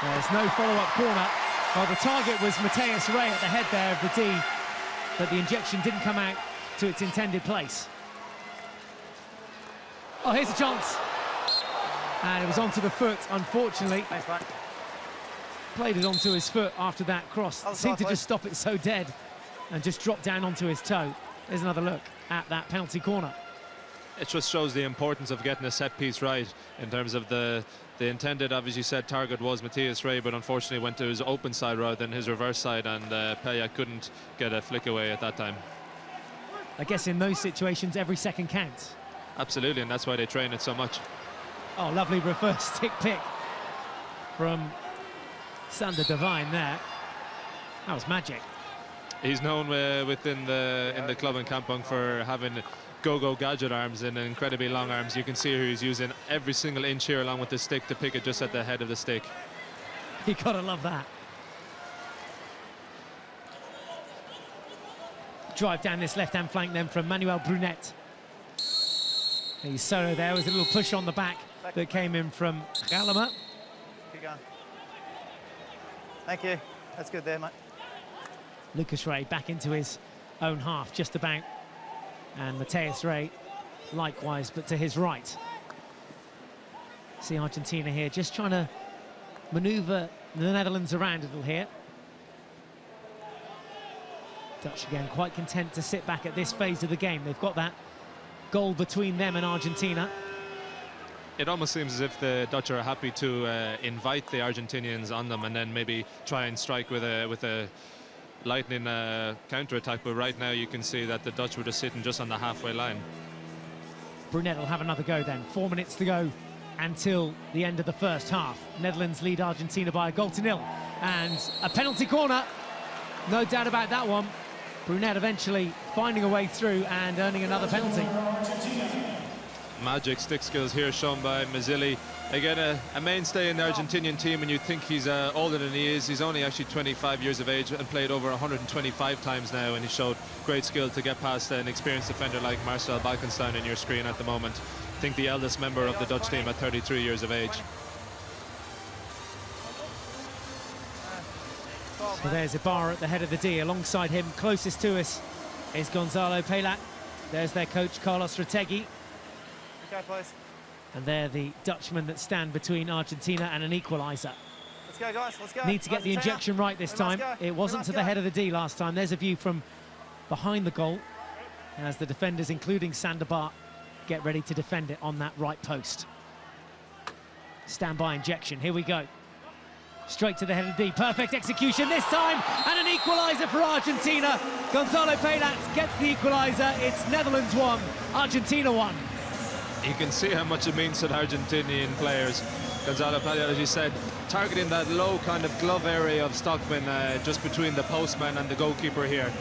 There's no follow-up corner. Well, the target was Mateus Ray at the head there of the D, but the injection didn't come out to its intended place. Oh, here's a chance. And it was onto the foot, unfortunately. Thanks, mate. Played it onto his foot after that cross. Other Seemed to side, just stop it so dead and just drop down onto his toe. There's another look at that penalty corner. It just shows the importance of getting a set piece right in terms of the intended, obviously said target was Mateus Ray, but unfortunately went to his open side rather than his reverse side, and Pelliat couldn't get a flick away at that time. I guess in those situations, every second counts. Absolutely, and that's why they train it so much. Oh, lovely reverse stick pick from Sander Devine there. That was magic. He's known within the club in Kampong for having go-go gadget arms and incredibly long arms. You can see here he's using every single inch here along with the stick to pick it just at the head of the stick. You gotta love that. Drive down this left-hand flank then from Manuel Brunet. He's solo there with a little push on the back that came in from Galama. Keep going. Thank you. That's good there, mate. Lucas Ray back into his own half, just about. And Mateus Ray likewise, but to his right. See Argentina here just trying to manoeuvre the Netherlands around a little here. Dutch again quite content to sit back at this phase of the game. They've got that goal between them and Argentina. It almost seems as if the Dutch are happy to invite the Argentinians on them and then maybe try and strike with a lightning counter-attack, but right now you can see that the Dutch were just sitting just on the halfway line. Brunet will have another go then. 4 minutes to go until the end of the first half. Netherlands lead Argentina by a goal to nil. And a penalty corner. No doubt about that one. Brunet eventually finding a way through and earning another penalty. Magic stick skills here shown by Mazzilli. Again, a mainstay in the Argentinian team, and you think he's older than he is. He's only actually 25 years of age and played over 125 times now, and he showed great skill to get past an experienced defender like Marcel Balkenstein on your screen at the moment. I think the eldest member of the Dutch team at 33 years of age. Well, there's Ibarra at the head of the D. Alongside him, closest to us, is Gonzalo Pelat. There's their coach, Carlos Retegui. Okay, please. And they're the Dutchmen that stand between Argentina and an equaliser. Let's go, guys. Let's go. Need to get the Argentina. injection right this time. It wasn't to the head of the D last time. There's a view from behind the goal as the defenders, including Sandobar, get ready to defend it on that right post. Standby injection. Here we go. Straight to the head of the D. Perfect execution this time, and an equaliser for Argentina. Gonzalo Pelat gets the equaliser. It's Netherlands 1, Argentina 1. You can see how much it means to the Argentinian players. Gonzalo Pelat, as you said, targeting that low kind of glove area of Stockman, just between the postman and the goalkeeper here.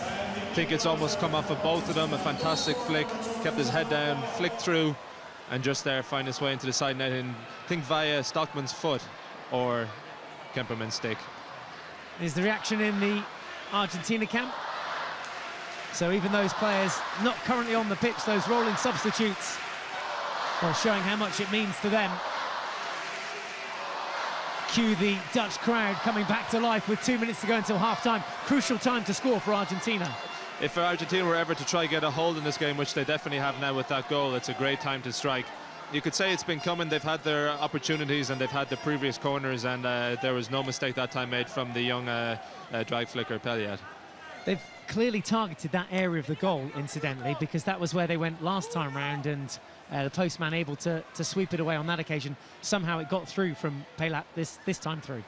I think it's almost come off of both of them. A fantastic flick, kept his head down, flicked through, and just there find his way into the side net, and I think via Stockman's foot or Kemperman's stick. Is the reaction in the Argentina camp? So even those players not currently on the pitch, those rolling substitutes, well, showing how much it means to them. Cue the Dutch crowd coming back to life with 2 minutes to go until half-time. Crucial time to score for Argentina. If Argentina were ever to try get a hold in this game, which they definitely have now with that goal, it's a great time to strike. You could say it's been coming. They've had their opportunities and they've had the previous corners, and there was no mistake that time made from the young drag flicker Pelat. They've clearly targeted that area of the goal, incidentally, because that was where they went last time round, and the postman able to sweep it away on that occasion. Somehow it got through from Pelat this time through.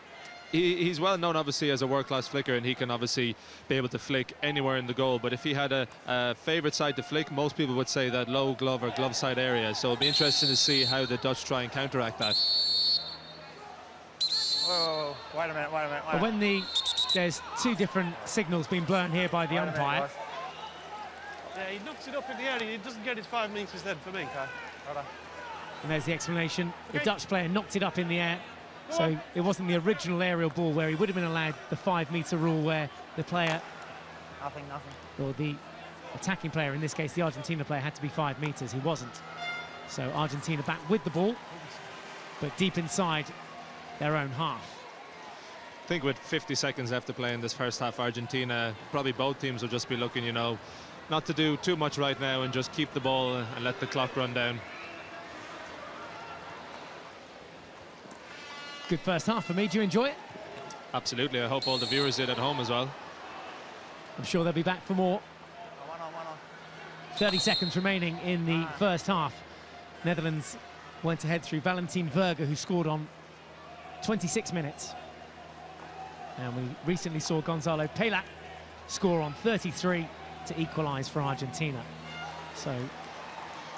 He's well known, obviously, as a world-class flicker, and he can obviously be able to flick anywhere in the goal. But if he had a favourite side to flick, most people would say that low glove or glove side area. So it'll be interesting to see how the Dutch try and counteract that. Whoa, wait a minute. But when there's two different signals being blown here by the umpire. Yeah, he knocks it up in the air. He doesn't get his 5 metres then for me. Okay, hold on. And there's the explanation. The Dutch player knocked it up in the air. So it wasn't the original aerial ball where he would have been allowed the 5 metre rule, where the player, Nothing. or the attacking player, in this case the Argentina player, had to be 5 metres. He wasn't. So Argentina back with the ball, but deep inside their own half. I think with 50 seconds left to play in this first half, Argentina, probably both teams will just be looking, you know, not to do too much right now and just keep the ball and let the clock run down. Good first half for me. Do you enjoy it? Absolutely. I hope all the viewers did at home as well. I'm sure they'll be back for more. 30 seconds remaining in the first half. Netherlands went ahead through Valentin Verge, who scored on 26 minutes. And we recently saw Gonzalo Pelat score on 33 to equalise for Argentina. So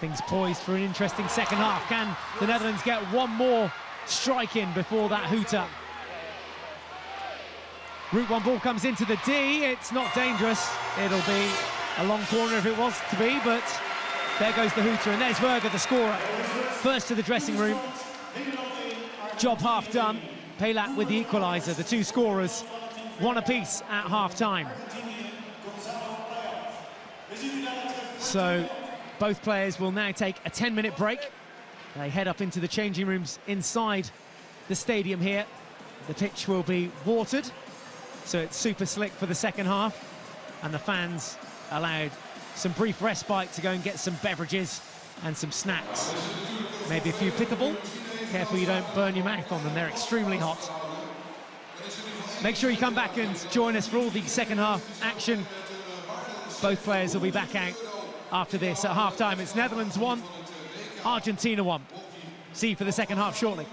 things poised for an interesting second half. Can the Netherlands get one more strike in before that hooter? Route 1 ball comes into the D. It's not dangerous. It'll be a long corner if it was to be, but there goes the hooter, and there's Verge, the scorer. First to the dressing room. Job half done. Pelat with the equaliser. The two scorers, one apiece at half-time. So both players will now take a 10-minute break. They head up into the changing rooms inside the stadium here. The pitch will be watered, so it's super slick for the second half, and the fans allowed some brief respite to go and get some beverages and some snacks. Maybe a few pickable. Careful you don't burn your mouth on them, they're extremely hot. Make sure you come back and join us for all the second half action. Both players will be back out after this at half-time. It's Netherlands 1, Argentina 1. See you for the second half shortly.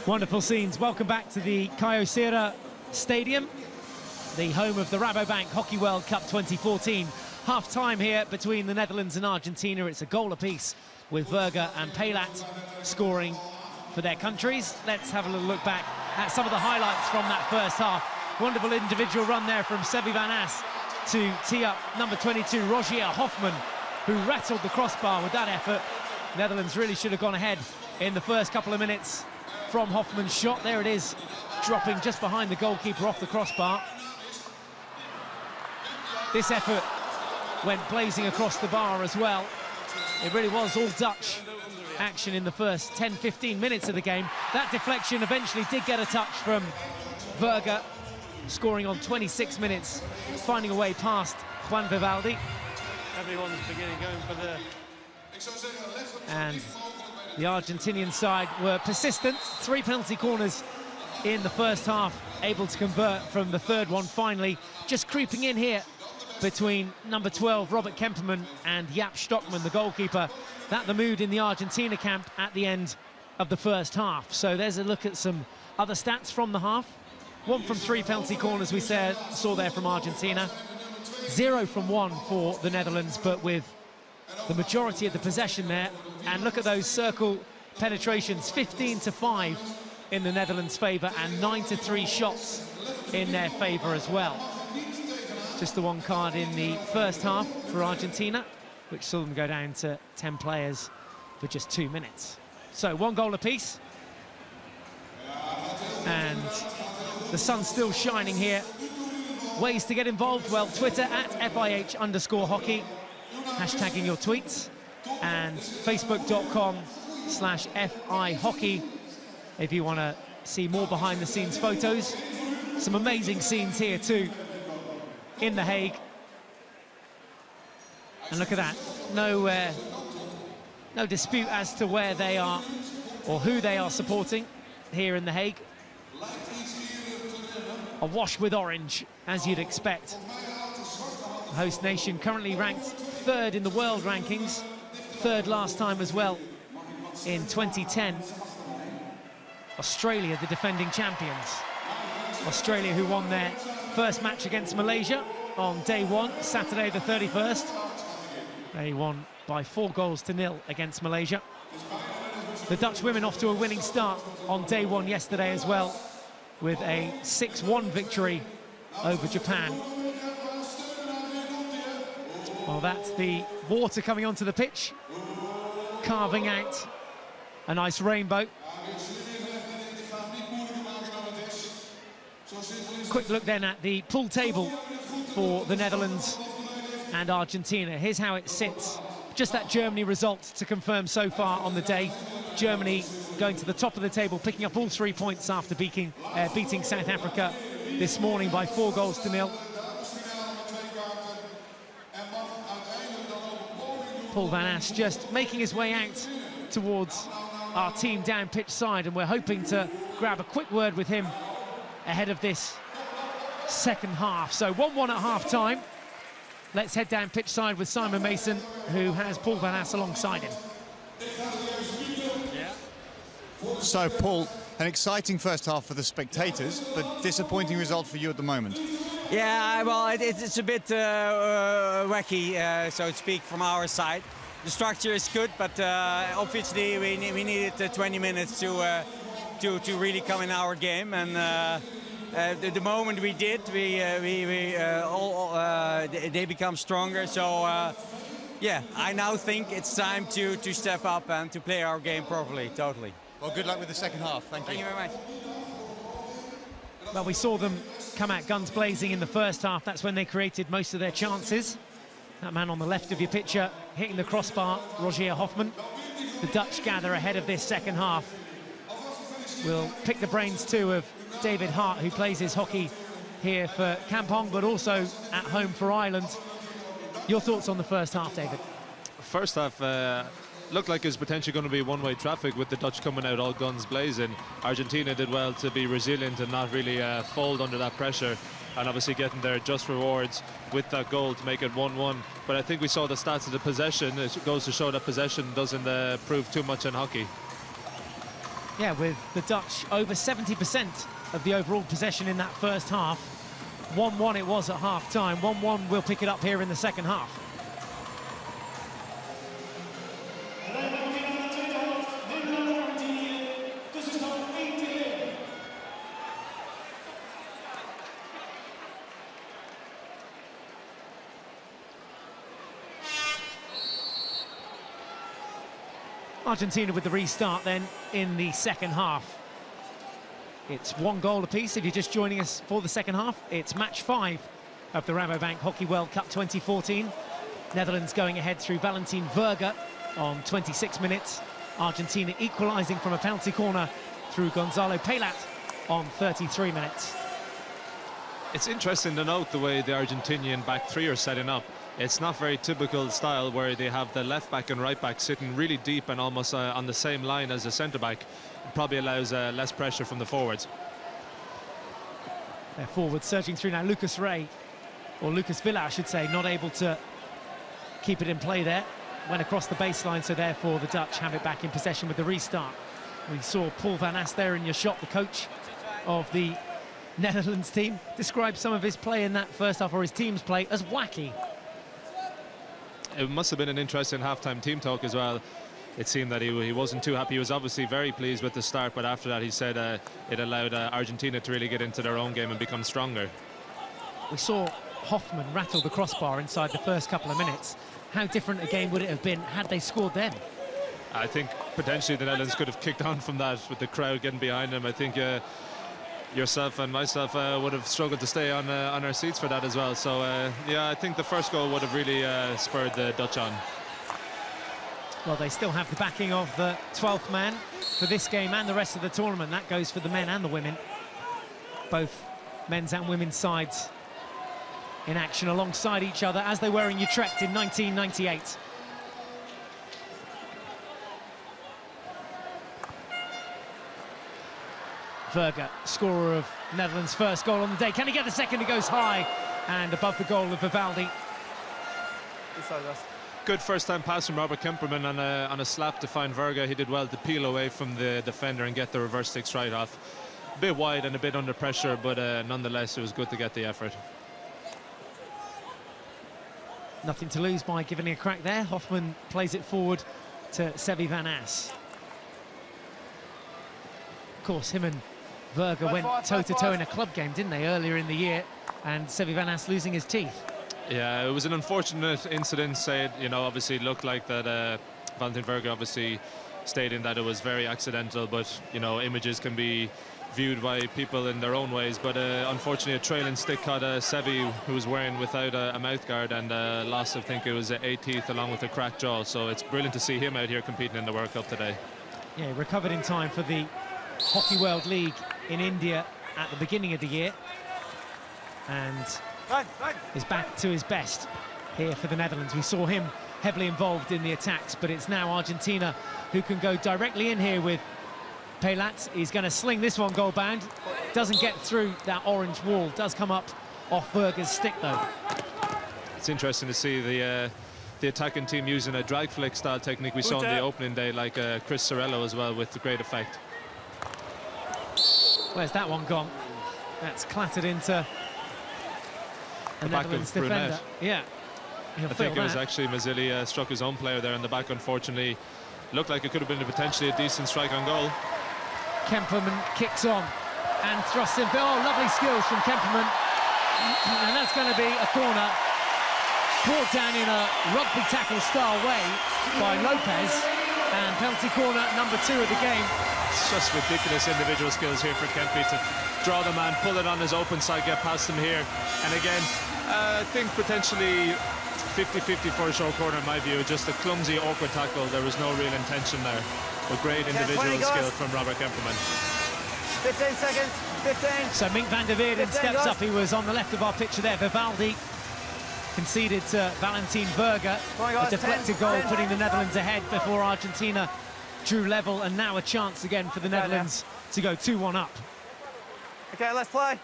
Wonderful scenes. Welcome back to the Kyocera Stadium, the home of the Rabobank Hockey World Cup 2014. Half-time here between the Netherlands and Argentina. It's a goal apiece with Verga and Pelat scoring for their countries. Let's have a little look back at some of the highlights from that first half. Wonderful individual run there from Sebi van As to tee up number 22, Rogier Hoffman, who rattled the crossbar with that effort. Netherlands really should have gone ahead in the first couple of minutes from Hoffman's shot. There it is, dropping just behind the goalkeeper off the crossbar. This effort went blazing across the bar as well. It really was all Dutch action in the first 10-15 minutes of the game. That deflection eventually did get a touch from Verga, scoring on 26 minutes, finding a way past Juan Vivaldi. Everyone's beginning going for the... And the Argentinian side were persistent. 3 penalty corners in the first half, able to convert from the third one finally. Just creeping in here between number 12, Robert Kemperman, and Jaap Stockman, the goalkeeper. That the mood in the Argentina camp at the end of the first half. So there's a look at some other stats from the half. 1 from 3 penalty corners we saw there from Argentina. 0 from 1 for the Netherlands, but with the majority of the possession there. And look at those circle penetrations, 15-5 in the Netherlands' favour and 9-3 shots in their favour as well. Just the one card in the first half for Argentina, which saw them go down to 10 players for just 2 minutes. So 1 goal apiece. And the sun's still shining here. Ways to get involved, well, Twitter at FIH_hockey, hashtagging your tweets, and Facebook.com/FIHockey if you want to see more behind-the-scenes photos. Some amazing scenes here too in The Hague. And look at that, no dispute as to where they are or who they are supporting here in The Hague. Awash with orange, as you'd expect. The host nation currently ranked 3rd in the world rankings, 3rd last time as well in 2010. Australia, the defending champions. Australia, who won their first match against Malaysia on day 1, Saturday the 31st. They won by 4-0 against Malaysia. The Dutch women off to a winning start on day 1 yesterday as well, with a 6-1 victory over Japan. Well, that's the water coming onto the pitch, carving out a nice rainbow. Quick look then at the pool table for the Netherlands and Argentina. Here's how it sits. Just that Germany result to confirm so far on the day. Germany going to the top of the table, picking up all 3 points after beating South Africa this morning by 4-0. Paul Van As just making his way out towards our team down pitch side, and we're hoping to grab a quick word with him ahead of this second half. So 1-1 at half-time. Let's head down pitch side with Simon Mason, who has Paul Van As alongside him. So, Paul, an exciting first half for the spectators, but disappointing result for you at the moment. Yeah, well, it's a bit wacky, so to speak, from our side. The structure is good, but obviously we needed 20 minutes to really come in our game, and the moment we did, they become stronger. So yeah, I now think it's time to step up and to play our game properly, totally. Well, good luck with the second half. Thank you. Thank you very much. Well, we saw them come out guns blazing in the first half. That's when they created most of their chances. That man on the left of your picture hitting the crossbar, Rogier Hoffman. The Dutch gather ahead of this second half. We'll pick the brains too of David Hart, who plays his hockey here for Kampong, but also at home for Ireland. Your thoughts on the first half, David? First half looked like it was potentially going to be one-way traffic with the Dutch coming out all guns blazing. Argentina did well to be resilient and not really fold under that pressure, and obviously getting their just rewards with that goal to make it 1-1. But I think we saw the stats of the possession. It goes to show that possession doesn't prove too much in hockey. Yeah, with the Dutch over 70% of the overall possession in that first half. 1-1 it was at half-time. 1-1, we'll pick it up here in the second half. Argentina with the restart then in the second half. It's 1 goal apiece. If you're just joining us for the second half, it's match 5 of the Rabobank Hockey World Cup 2014. Netherlands going ahead through Valentin Verger on 26 minutes. Argentina equalising from a penalty corner through Gonzalo Pelat on 33 minutes. It's interesting to note the way the Argentinian back three are setting up. It's not very typical style where they have the left back and right back sitting really deep and almost on the same line as the centre back. It probably allows less pressure from the forwards. They're forward surging through now. Lucas Ray, or Lucas Villa I should say, not able to keep it in play there. Went across the baseline, so therefore the Dutch have it back in possession with the restart. We saw Paul Van As there in your shot, the coach of the Netherlands team. Describe some of his play in that first half, or his team's play, as wacky. It must have been an interesting halftime team talk as well. it seemed that he wasn't too happy. He was obviously very pleased with the start, but after that he said it allowed Argentina to really get into their own game and become stronger. We saw Hoffman rattle the crossbar inside the first couple of minutes. How different a game would it have been had they scored then? I think potentially the Netherlands could have kicked on from that with the crowd getting behind them. I think yourself and myself would have struggled to stay on our seats for that as well. So yeah, I think the first goal would have really spurred the Dutch on. Well, they still have the backing of the 12th man for this game and the rest of the tournament. That goes for the men and the women. Both men's and women's sides in action alongside each other as they were in Utrecht in 1998. Verga, scorer of Netherlands' first goal on the day. Can he get the second? It goes high and above the goal of Vivaldi. Good first-time pass from Robert Kemperman on a slap to find Verga. He did well to peel away from the defender and get the reverse stick straight off. A bit wide and a bit under pressure, but nonetheless, it was good to get the effort. Nothing to lose by giving it a crack there. Hoffman plays it forward to Sevi Van As. Of course, him and Verga went toe-to-toe in a club game, didn't they, earlier in the year, and Sevi Van As losing his teeth. Yeah, it was an unfortunate incident. Obviously it looked like that Valentin Verga obviously stating that it was very accidental, but images can be viewed by people in their own ways. But unfortunately, a trailing stick caught Sevi, who was wearing without a mouth guard, and lost, I think it was 8 teeth along with a cracked jaw. So it's brilliant to see him out here competing in the World Cup today. Yeah, recovered in time for the Hockey World League in India at the beginning of the year, and is back to his best here for the Netherlands. We saw him heavily involved in the attacks, but it's now Argentina who can go directly in here with Pelat. He's going to sling this one goal bound. Doesn't get through that orange wall. Does come up off Verga's stick, though. It's interesting to see the attacking team using a drag flick style technique we saw on the opening day, like Chris Sorello as well, with great effect. Where's that one gone? That's clattered into the Netherlands defender. Yeah, I think it was actually Mazzilli struck his own player there in the back. Unfortunately, looked like it could have been potentially a decent strike on goal. Kemperman kicks on and thrusts in. Oh, lovely skills from Kemperman, and that's going to be a corner brought down in a rugby tackle style way by Lopez, and penalty corner number 2 of the game. It's just ridiculous individual skills here for Kempe to draw the man, pull it on his open side, get past him here. And again, I think potentially 50-50 for a short corner in my view. Just a clumsy, awkward tackle. There was no real intention there. But great individual skill from Robert Kemperman. 15 seconds, 15. So Mink van der Weerden steps up. He was on the left of our picture there. Vivaldi conceded to Valentin Verga. A deflected goal, putting the Netherlands ahead before Argentina drew level, and now a chance again for the Netherlands to go 2-1 up. Okay, let's play.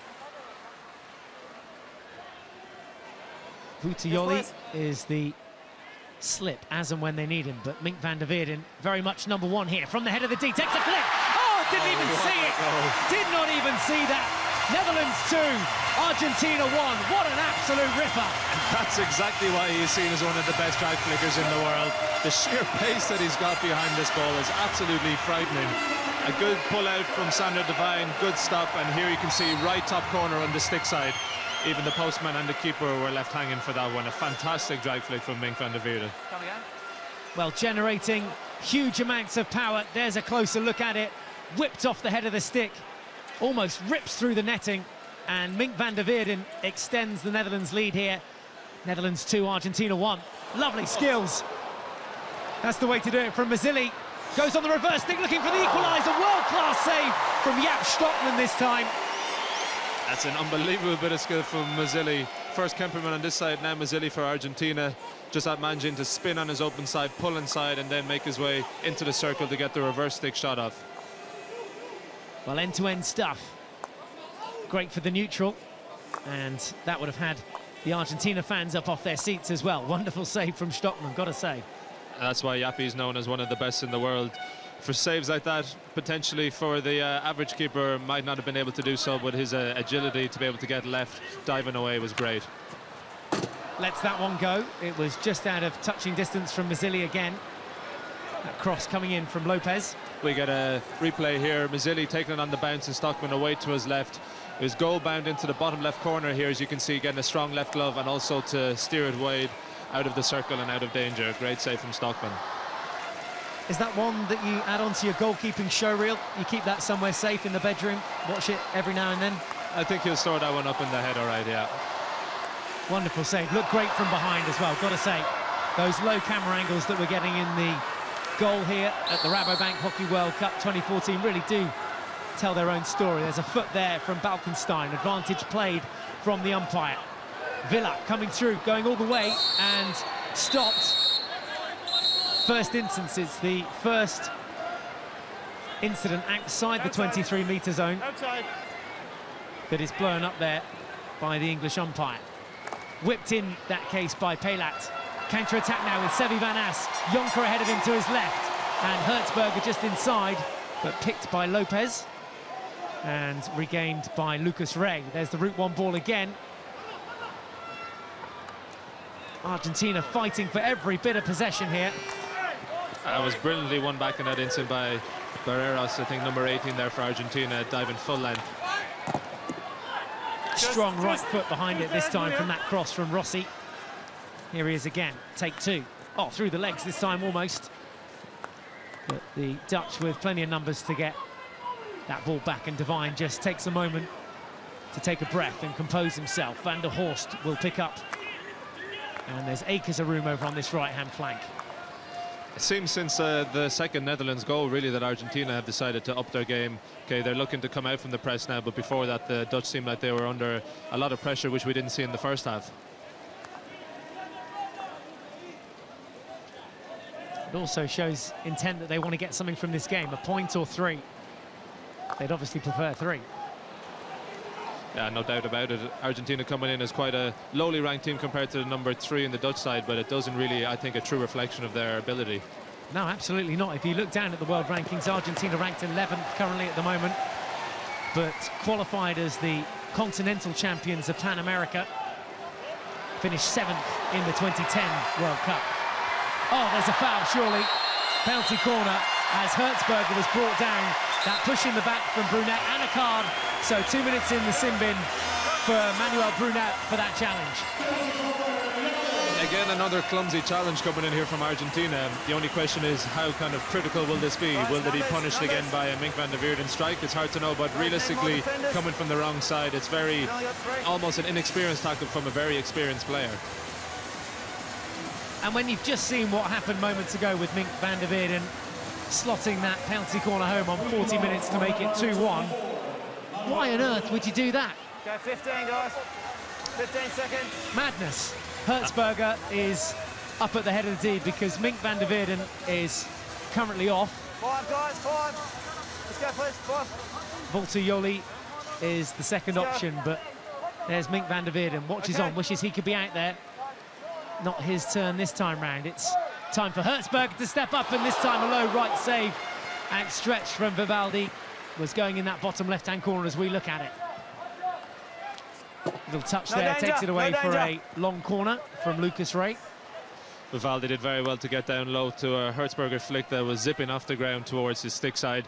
Vutioli is the slip as and when they need him, but Mink van der Weerden very much number 1 here. From the head of the D, takes a flip. Oh, didn't even see it. Did not even see that. Netherlands 2, Argentina 1. What an absolute ripper. That's exactly why he's seen as one of the best drag flickers in the world. The sheer pace that he's got behind this ball is absolutely frightening. A good pull out from Sander Devine, good stop, and here you can see right top corner on the stick side. Even the postman and the keeper were left hanging for that one. A fantastic drag flick from Mink van der Weerden. Well, generating huge amounts of power. There's a closer look at it. Whipped off the head of the stick. Almost rips through the netting, and Mink van der Weerden extends the Netherlands lead here. Netherlands 2, Argentina 1. Lovely skills. That's the way to do it from Mazzilli. Goes on the reverse stick, looking for the equaliser. World-class save from Jaap Stockman this time. That's an unbelievable bit of skill from Mazzilli. First Kemperman on this side, now Mazzilli for Argentina. Just that managing to spin on his open side, pull inside, and then make his way into the circle to get the reverse stick shot off. Well, end-to-end stuff. Great for the neutral, and that would have had the Argentina fans up off their seats as well. Wonderful save from Stockman, gotta say. That's why Jaap is known as one of the best in the world. For saves like that, potentially for the average keeper might not have been able to do so, but his agility to be able to get left, diving away, was great. Lets that one go. It was just out of touching distance from Mazzilli again. That cross coming in from Lopez. We get a replay here. Mazzilli taking it on the bounce and Stockman away to his left. His goal bound into the bottom left corner here, as you can see, getting a strong left glove and also to steer it wide out of the circle and out of danger. Great save from Stockman. Is that one that you add on to your goalkeeping show reel? You keep that somewhere safe in the bedroom, watch it every now and then? I think he'll store that one up in the head, all right, yeah. Wonderful save. Looked great from behind as well, got to say. Those low camera angles that we're getting in the goal here at the Rabobank Hockey World Cup 2014 really do tell their own story. There's a foot there from Balkenstein. Advantage played from the umpire. Villa coming through, going all the way and stopped. First instance, it's the first incident outside the 23-metre zone that is blown up there by the English umpire. Whipped in that case by Pelat. Counter-attack now with Sevi Van As. Jonker ahead of him to his left. And Hertzberger just inside, but picked by Lopez. And regained by Lucas Rey. There's the Route 1 ball again. Argentina fighting for every bit of possession here. That was brilliantly won back in that instant by Barreras, I think number 18 there for Argentina, diving full length. Strong right foot behind it this time from that cross from Rossi. Here he is again, take two. Oh, through the legs this time almost. But the Dutch with plenty of numbers to get that ball back, and Devine just takes a moment to take a breath and compose himself. Van der Horst will pick up. And there's acres of room over on this right-hand flank. It seems since the second Netherlands goal, really, that Argentina have decided to up their game. Okay, they're looking to come out from the press now, but before that, the Dutch seemed like they were under a lot of pressure, which we didn't see in the first half. It also shows intent that they want to get something from this game, a point or three. They'd obviously prefer three. Yeah, no doubt about it. Argentina coming in as quite a lowly ranked team compared to the number 3 in the Dutch side, but it doesn't really, I think, a true reflection of their ability. No, absolutely not. If you look down at the world rankings, Argentina ranked 11th currently at the moment, but qualified as the continental champions of Pan America. Finished 7th in the 2010 World Cup. Oh, there's a foul, surely. Penalty corner as Hertzberger was brought down. That push in the back from Brunet and a card. So 2 minutes in the sin bin for Manuel Brunet for that challenge. Again, another clumsy challenge coming in here from Argentina. The only question is, how kind of critical will this be? Will they be punished again by a Mink van der Weerden strike? It's hard to know, but realistically, coming from the wrong side, it's very, almost an inexperienced tackle from a very experienced player. And when you've just seen what happened moments ago with Mink van der Weerden slotting that penalty corner home on 40 minutes to make it 2-1, why on earth would you do that? Go 15, guys. 15 seconds. Madness. Hertzberger is up at the head of the D because Mink van der Weerden is currently off. 5, guys, 5. Let's go, please, 5. Voltuyoli is the second option, but there's Mink van der Weerden. Watches on, wishes he could be out there. Not his turn this time round. It's time for Hertzberger to step up, and this time a low right save. Outstretched from Vivaldi. Was going in that bottom left-hand corner as we look at it. Little touch there, takes it away for a long corner from Lucas Rey. Vivaldi did very well to get down low to a Hertzberger flick that was zipping off the ground towards his stick side.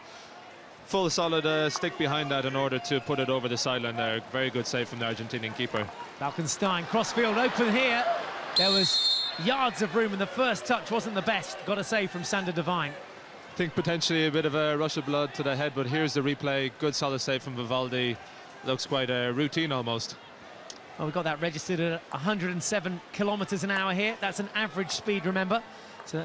Full solid stick behind that in order to put it over the sideline there. Very good save from the Argentinian keeper. Balkenstein, crossfield open here. There was yards of room and the first touch wasn't the best. Got a save from Sander Devine. I think potentially a bit of a rush of blood to the head, but here's the replay. Good solid save from Vivaldi. Looks quite a routine almost. Well, we've got that registered at 107 kilometres an hour here. That's an average speed, remember. So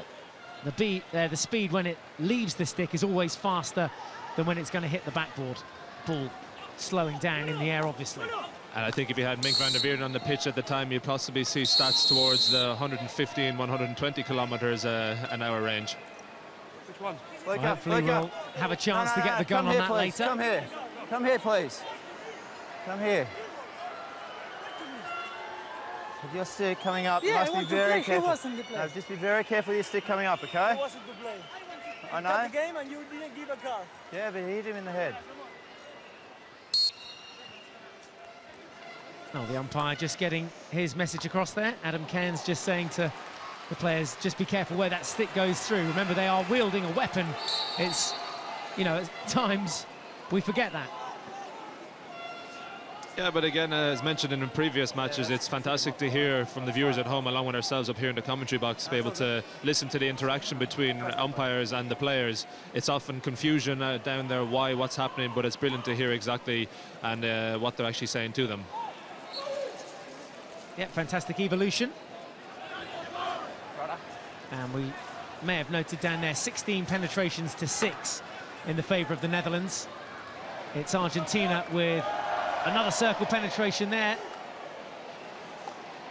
the speed when it leaves the stick is always faster than when it's going to hit the backboard. Ball slowing down in the air, obviously. And I think if you had Mink van der Weerden on the pitch at the time, you'd possibly see stats towards the 115, 120 kilometres an hour range. Which one? Well, hopefully we'll have a chance to get the gun on that please. later. Come here, please. Come here. With your stick coming up, you must be very careful. No, just be very careful with your stick coming up, okay? He wasn't to play. I know. Cut the game and you didn't give a card. Yeah, but he hit him in the head. Oh, the umpire just getting his message across there. Adam Cairns just saying to the players just be careful where that stick goes through. Remember, they are wielding a weapon. It's, you know, at times we forget that. Yeah, but again, as mentioned in previous matches, it's fantastic to hear from the viewers at home, along with ourselves up here in the commentary box, be able to listen to the interaction between umpires and the players. It's often confusion down there, what's happening, but it's brilliant to hear exactly and what they're actually saying to them. Yeah, fantastic evolution. And we may have noted down there 16 penetrations to 6 in the favour of the Netherlands. It's Argentina with another circle penetration there.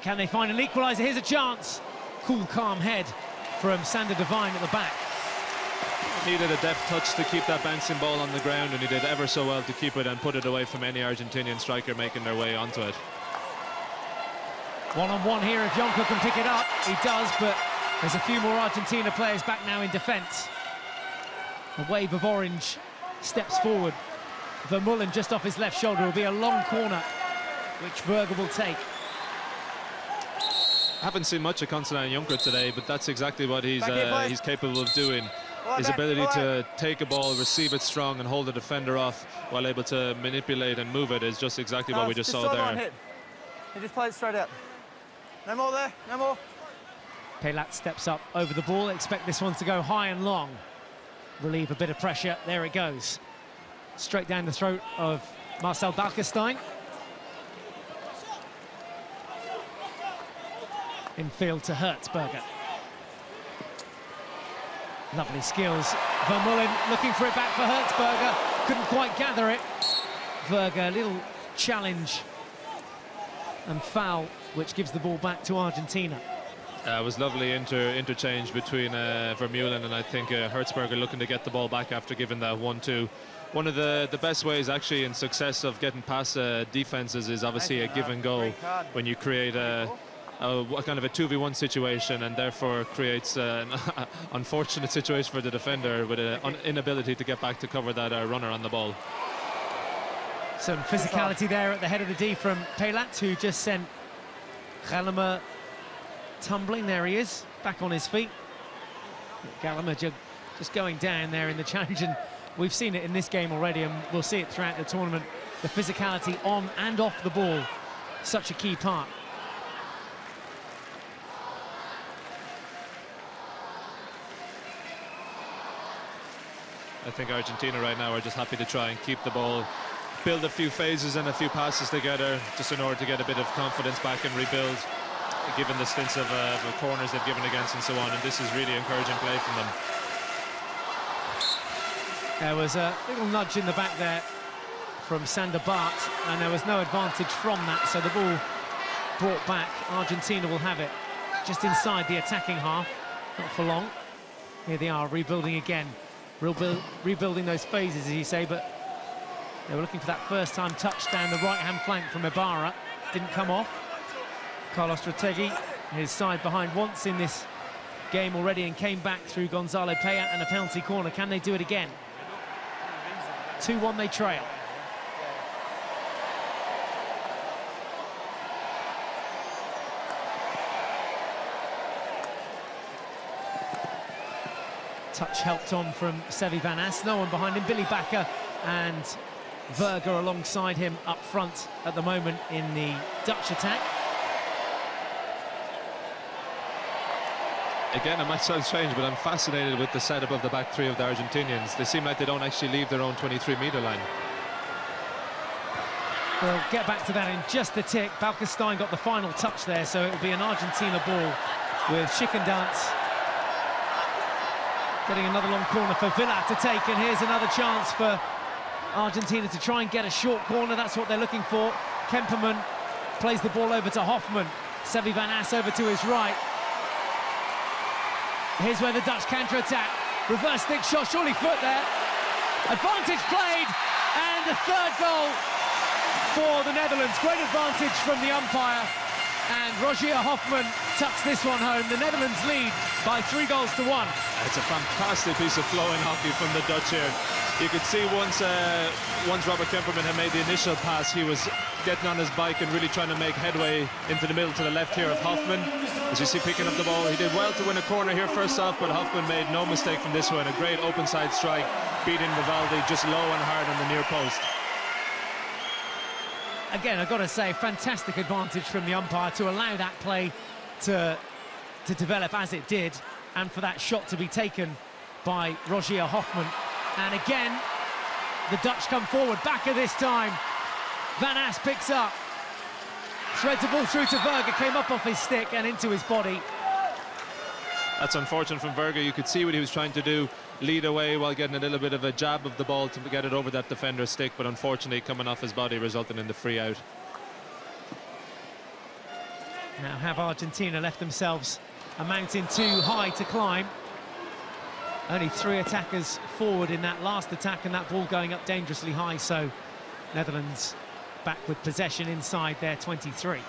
Can they find an equaliser? Here's a chance. Cool, calm head from Sander Devine at the back. Needed a deft touch to keep that bouncing ball on the ground, and he did ever so well to keep it and put it away from any Argentinian striker making their way onto it. One-on-one here if Jonker can pick it up. He does, but there's a few more Argentina players back now in defence. A wave of orange steps forward. Vermeulen just off his left shoulder. Will be a long corner, which Berger will take. Haven't seen much of Konstantin Jonker today, but that's exactly what he's capable of doing. His ability to take a ball, receive it strong, and hold the defender off while able to manipulate and move it is just exactly what we just saw there. He just played straight out. No more there, no more. Pelat steps up over the ball. Expect this one to go high and long. Relieve a bit of pressure. There it goes. Straight down the throat of Marcel Balkestein. Infield to Hertzberger. Lovely skills. Vermeulen looking for it back for Hertzberger. Couldn't quite gather it. Verger, a little challenge and foul, which gives the ball back to Argentina. It was lovely interchange between Vermeulen and I think Hertzberger looking to get the ball back after giving that 1-2. One of the best ways actually in success of getting past defenses is obviously a give and go, when you create a kind of a 2v1 situation and therefore creates an unfortunate situation for the defender with an inability to get back to cover that runner on the ball. Some physicality there at the head of the D from Pelat, who just sent Gallagher tumbling. There he is, back on his feet. Gallagher just going down there in the challenge, and we've seen it in this game already, and we'll see it throughout the tournament. The physicality on and off the ball, such a key part. I think Argentina right now are just happy to try and keep the ball, build a few phases and a few passes together, just in order to get a bit of confidence back and rebuild, given the stints of corners they've given against and so on. And this is really encouraging play from them. There was a little nudge in the back there from Sander Bart, and there was no advantage from that, so the ball brought back. Argentina will have it just inside the attacking half, not for long. Here they are, rebuilding again. Rebuilding those phases, as you say, but they were looking for that first-time touch down the right-hand flank from Ibarra. Didn't come off. Carlos Retegi, his side behind once in this game already and came back through Gonzalo Peña and a penalty corner. Can they do it again? 2-1 they trail. Touch helped on from Sevi Van As. No one behind him. Billy Bakker and Verger alongside him up front at the moment in the Dutch attack. Again, it might sound strange, but I'm fascinated with the setup of the back three of the Argentinians. They seem like they don't actually leave their own 23-metre line. We'll get back to that in just a tick. Balkestein got the final touch there, so it'll be an Argentina ball with Schickendance getting another long corner for Villa to take, and here's another chance for Argentina to try and get a short corner. That's what they're looking for. Kemperman plays the ball over to Hoffman. Sevi Van As over to his right. Here's where the Dutch counter-attack. Reverse stick shot, surely foot there. Advantage played, and the third goal for the Netherlands. Great advantage from the umpire, and Rogier Hoffman tucks this one home. The Netherlands lead by 3-1. It's a fantastic piece of flowing hockey from the Dutch here. You could see once Robert Kemperman had made the initial pass, he was getting on his bike and really trying to make headway into the middle to the left here of Hoffman. As you see, picking up the ball. He did well to win a corner here first off, but Hoffman made no mistake from this one. A great open side strike, beating Vivaldi just low and hard on the near post. Again, I've got to say, fantastic advantage from the umpire to allow that play to develop as it did, and for that shot to be taken by Rogier Hoffman. And again, the Dutch come forward, backer this time. Van Ass picks up, threads the ball through to Verga, came up off his stick and into his body. That's unfortunate from Verga. You could see what he was trying to do, lead away while getting a little bit of a jab of the ball to get it over that defender's stick, but unfortunately coming off his body, resulting in the free out. Now have Argentina left themselves a mountain too high to climb? Only 3 attackers forward in that last attack, and that ball going up dangerously high, so Netherlands back with possession inside their 23.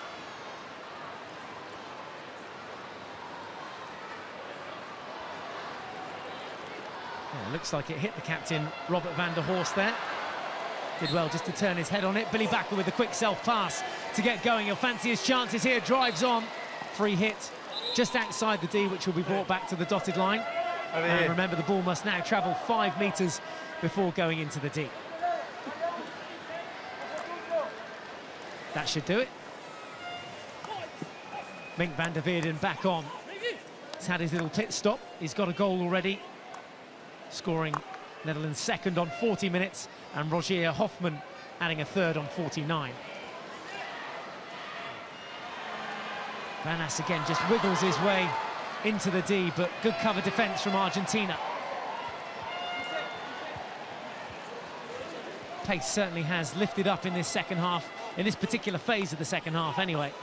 Yeah, looks like it hit the captain, Robert van der Horst there. Did well just to turn his head on it. Billy Backer with a quick self-pass to get going. He'll fancy his chances here, drives on. Free hit just outside the D, which will be brought back to the dotted line. And remember, the ball must now travel 5 metres before going into the D. That should do it. Mink van der Weerden back on. He's had his little pit stop. He's got a goal already, scoring Netherlands' second on 40 minutes, and Rogier Hoffman adding a third on 49. Van Ass again just wiggles his way into the D, but good cover defence from Argentina. Pace certainly has lifted up in this second half, in this particular phase of the second half anyway.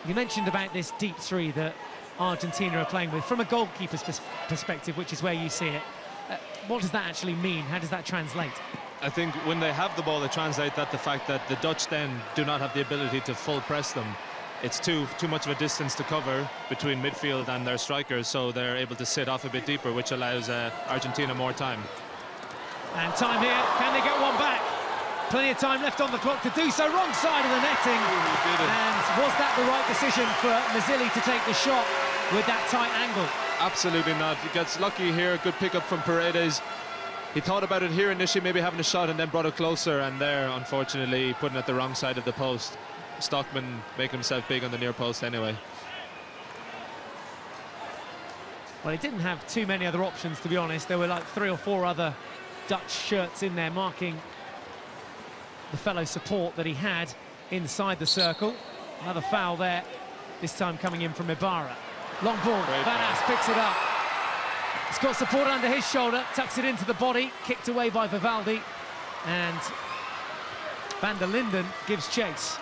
You mentioned about this deep three that Argentina are playing with from a goalkeeper's perspective, which is where you see it. What does that actually mean? How does that translate? I think when they have the ball, they translate that the fact that the Dutch then do not have the ability to full press them. It's too much of a distance to cover between midfield and their strikers, so they're able to sit off a bit deeper, which allows Argentina more time. And time here, can they get one back? Plenty of time left on the clock to do so. Wrong side of the netting. And was that the right decision for Mazzilli to take the shot with that tight angle? Absolutely not. He gets lucky here. Good pickup from Paredes. He thought about it here initially, maybe having a shot, and then brought it closer, and there, unfortunately, putting it the wrong side of the post. Stockman making himself big on the near post anyway. Well, he didn't have too many other options, to be honest. There were like 3 or 4 other Dutch shirts in there marking the fellow support that he had inside the circle. Another foul there, this time coming in from Ibarra. Long ball, Van Ass picks it up. He's got support under his shoulder, tucks it into the body, kicked away by Vivaldi, and Van der Linden gives chase.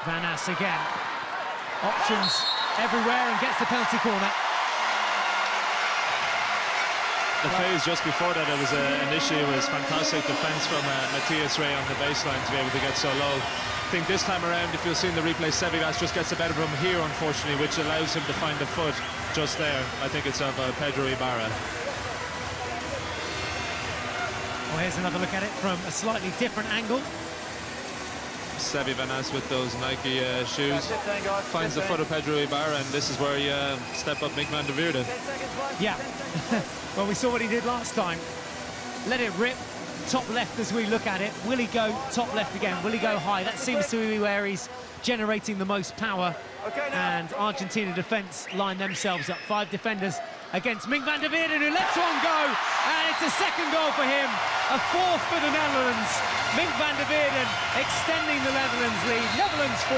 Van Ass again. Options everywhere and gets the penalty corner. The phase just before that, it was an issue. It was fantastic defence from Matthias Ray on the baseline to be able to get so low. I think this time around, if you'll see in the replay, Sevivas just gets the better of him here, unfortunately, which allows him to find the foot just there. I think it's of Pedro Ibarra. Well, here's another look at it from a slightly different angle. Sevi Van Ass with those Nike shoes finds the foot of Pedro Ibarra, and this is where you step up Mink van der Weerden. Yeah. Well, we saw what he did last time. Let it rip, top left as we look at it. Will he go top left again? Will he go high? That seems to be where he's generating the most power. And Argentina defence line themselves up. 5 defenders against Mink van der Weerden, who lets one go. And it's a second goal for him. A 4th for the Netherlands. Mink van der Weerden extending the Netherlands lead. Netherlands 4,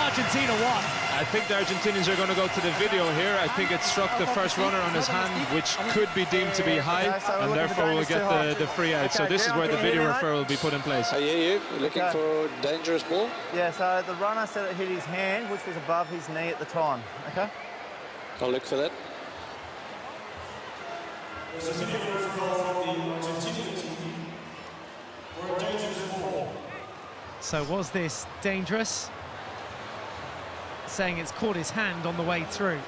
Argentina 1. I think the Argentinians are going to go to the video here. I think it struck the first runner on his hand, which could be deemed to be high, and therefore we'll get the free out. So this is where the video referral will be put in place. I hear you. Looking for dangerous ball? Yeah, so the runner said it hit his hand, which was above his knee at the time. Okay? I'll look for that. So was this dangerous? Saying it's caught his hand on the way through.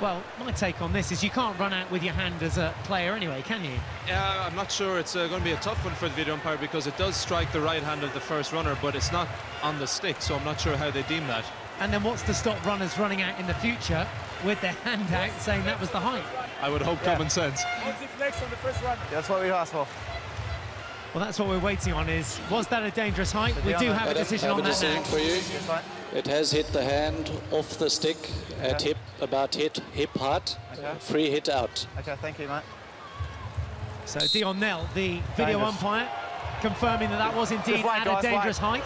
Well, my take on this is you can't run out with your hand as a player anyway, can you? Yeah, I'm not sure. It's going to be a tough one for the video umpire because it does strike the right hand of the first runner, but it's not on the stick, so I'm not sure how they deem that. And then what's to stop runners running out in the future with their hand out saying that was the height? I would hope common sense. What's it next on the first run? That's what we asked for. Well, that's what we're waiting on is, was that a dangerous height? We do have a decision on that now. For you. It has hit the hand off the stick at hip, about hip height, free hit out. Okay, thank you, mate. So Dion Nell, the video umpire, confirming that that was indeed at a dangerous height.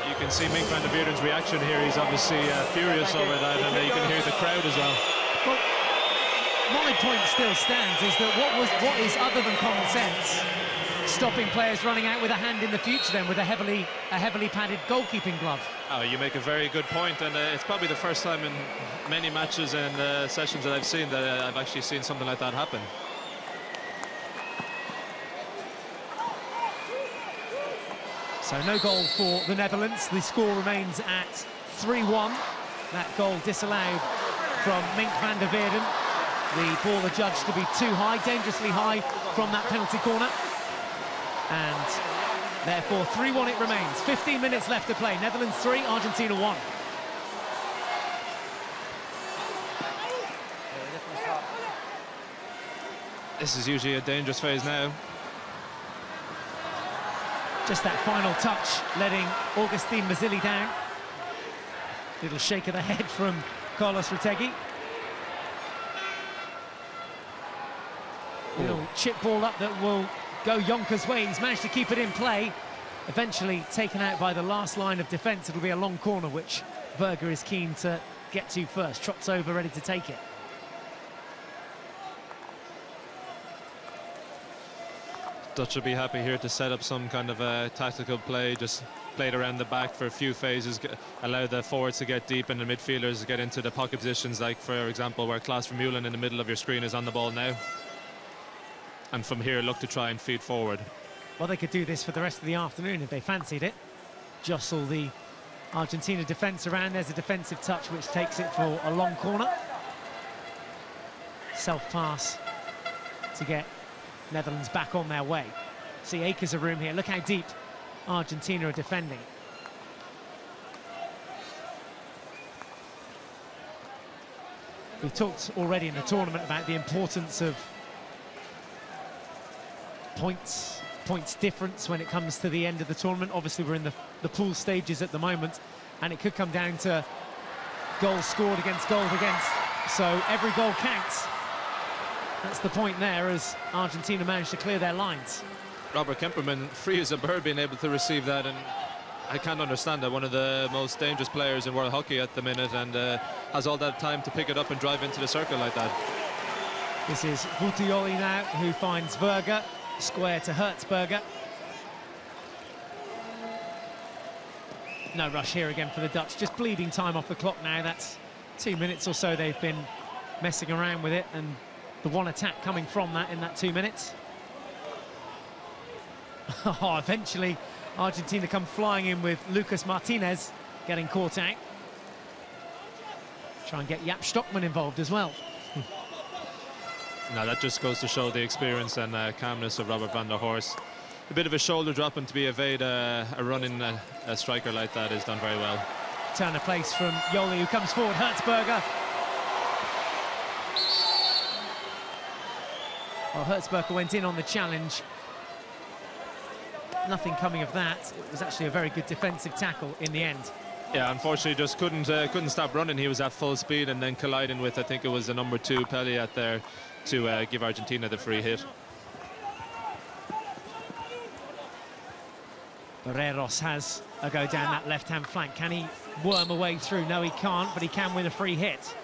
You can see Mink van der Veerden's reaction here. He's obviously furious over that, and you can hear the crowd as well. Well, my point still stands is that what is other than common sense stopping players running out with a hand in the future then with a heavily padded goalkeeping glove? Oh, you make a very good point, and it's probably the first time in many matches and sessions that I've seen that I've actually seen something like that happen. So no goal for the Netherlands. The score remains at 3-1. That goal disallowed from Mink van der Veerden. The ball adjudged to be too high, dangerously high from that penalty corner. And therefore 3-1 it remains. 15 minutes left to play. Netherlands 3, Argentina 1. This is usually a dangerous phase now. Just that final touch, letting Augustin Mazzilli down. Little shake of the head from Carlos Retegui. Little chip ball up that will go Jonker's way. He's managed to keep it in play. Eventually taken out by the last line of defence. It'll be a long corner, which Berger is keen to get to first. Trots over, ready to take it. Dutch will be happy here to set up some kind of a tactical play, just played around the back for a few phases, allow the forwards to get deep and the midfielders to get into the pocket positions, like for example where Klaas Vermeulen in the middle of your screen is on the ball now. And from here look to try and feed forward. Well, they could do this for the rest of the afternoon if they fancied it. Jostle the Argentina defence around. There's a defensive touch which takes it for a long corner. Self-pass to get Netherlands back on their way. See acres of room here. Look how deep Argentina are defending. We've talked already in the tournament about the importance of points difference when it comes to the end of the tournament. Obviously we're in the pool stages at the moment, and it could come down to goals scored against goals against, so every goal counts. That's the point there, as Argentina managed to clear their lines. Robert Kemperman, free as a bird, being able to receive that, and I can't understand that. One of the most dangerous players in world hockey at the minute, and has all that time to pick it up and drive into the circle like that. This is Vutioli now, who finds Berger, square to Hertzberger. No rush here again for the Dutch, just bleeding time off the clock now. That's 2 minutes or so they've been messing around with it, and the one attack coming from that in that 2 minutes. Oh, eventually Argentina come flying in with Lucas Martinez getting caught out. Try and get Jaap Stockman involved as well. Now that just goes to show the experience and calmness of Robert van der Horst. A bit of a shoulder drop, and to be evade a running a striker like that is done very well. Turn of place from Yoli, who comes forward. Hertzberger. Well, Hertzberger went in on the challenge. Nothing coming of that. It was actually a very good defensive tackle in the end. Yeah, unfortunately just couldn't stop running. He was at full speed and then colliding with, I think it was the number 2 Pelliat there to give Argentina the free hit. Barreros has a go down that left-hand flank. Can he worm a way through? No, he can't, but he can win a free hit.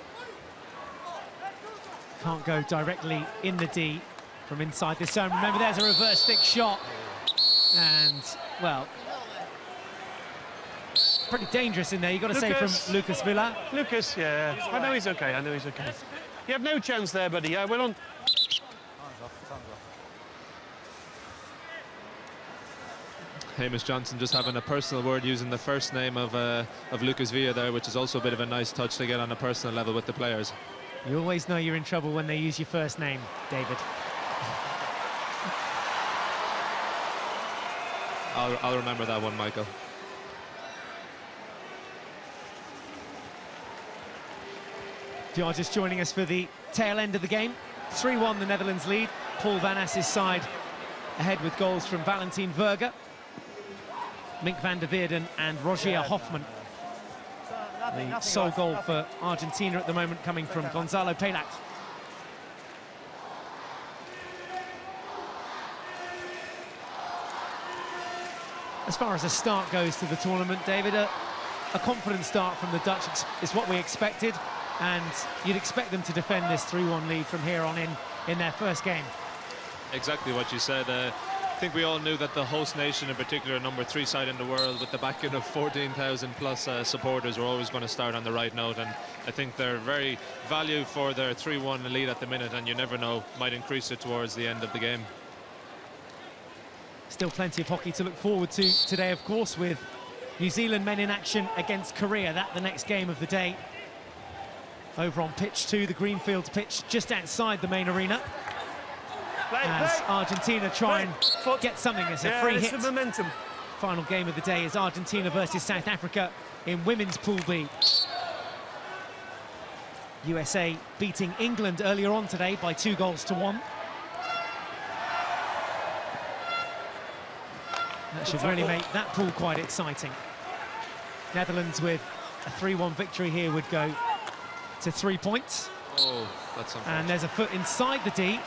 Can't go directly in the D from inside this zone. Remember, there's a reverse stick shot. And, well, pretty dangerous in there, you've got to say, from Lucas Villa. Lucas, yeah. I know he's okay, I know he's okay. You have no chance there, buddy. Yeah, well on. Hamish Johnson just having a personal word, using the first name of Lucas Villa there, which is also a bit of a nice touch to get on a personal level with the players. You always know you're in trouble when they use your first name, David. I'll remember that one, Michael. If you are just joining us for the tail end of the game, 3-1 the Netherlands lead. Paul Van Ass's side ahead with goals from Valentin Verger, Mink van der Weerden and Rogier Hoffman. The sole goal for Argentina at the moment coming from Gonzalo Pelak. As far as a start goes to the tournament, David, a confident start from the Dutch is what we expected, and you'd expect them to defend this 3-1 lead from here on in their first game. Exactly what you said. I think we all knew that the host nation, in particular, number 3 side in the world, with the backing of 14,000 plus supporters, were always going to start on the right note, and I think they're very valued for their 3-1 lead at the minute, and you never know, might increase it towards the end of the game. Still plenty of hockey to look forward to today, of course, with New Zealand men in action against Korea. That's the next game of the day. Over on pitch 2, the Greenfields pitch just outside the main arena. As Argentina try and get something as a free hit. Momentum. Final game of the day is Argentina versus South Africa in women's Pool B. USA beating England earlier on today by 2-1. That should really make that pool quite exciting. Netherlands with a 3-1 victory here would go to 3 points. Oh, that's unfortunate. And there's a foot inside the D,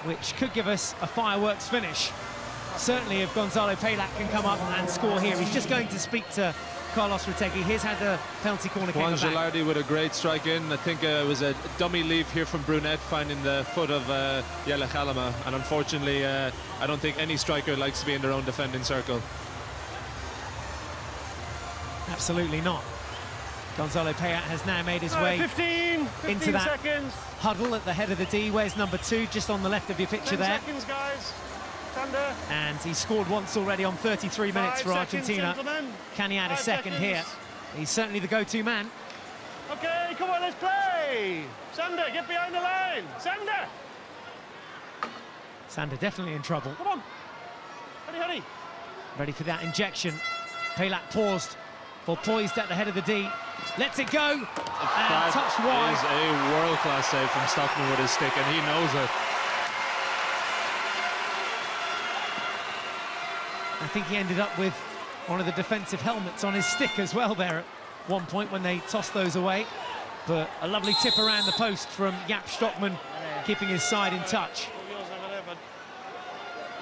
which could give us a fireworks finish. Certainly if Gonzalo Pelak can come up and score here. He's just going to speak to Carlos Retegui. Here's how the penalty corner came Juan about. Gilardi with a great strike in. I think it was a dummy leave here from Brunet, finding the foot of Jelle Galema. And unfortunately, I don't think any striker likes to be in their own defending circle. Absolutely not. Gonzalo Pelak has now made his way 15 into that seconds. huddle at the head of the D. Where's number 2? Just on the left of your picture 10 there. seconds, guys. Thunder. And he scored once already on 33 minutes for Argentina. Can he add a second here? He's certainly the go-to man. Okay, come on, let's play. Sander, get behind the line. Sander. Sander definitely in trouble. Come on. Hurry. Ready for that injection. Pelak paused, or poised at the head of the D. Lets it go. And touched wide. That is a world-class save from Stockman with his stick, and he knows it. I think he ended up with one of the defensive helmets on his stick as well there at one point when they tossed those away. But a lovely tip around the post from Jaap Stockman, keeping his side in touch.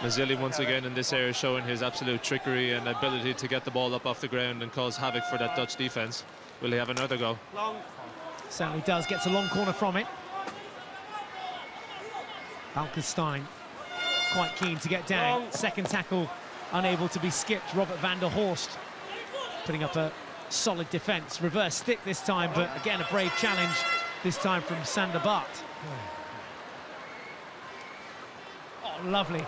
Mazzilli once again in this area showing his absolute trickery and ability to get the ball up off the ground and cause havoc for that Dutch defence. Will he have another go? Long. Certainly does, gets a long corner from it. Balkenstein quite keen to get down. Long. Second tackle unable to be skipped. Robert van der Horst putting up a solid defence. Reverse stick this time, but again a brave challenge this time from Sander Bart. Oh, lovely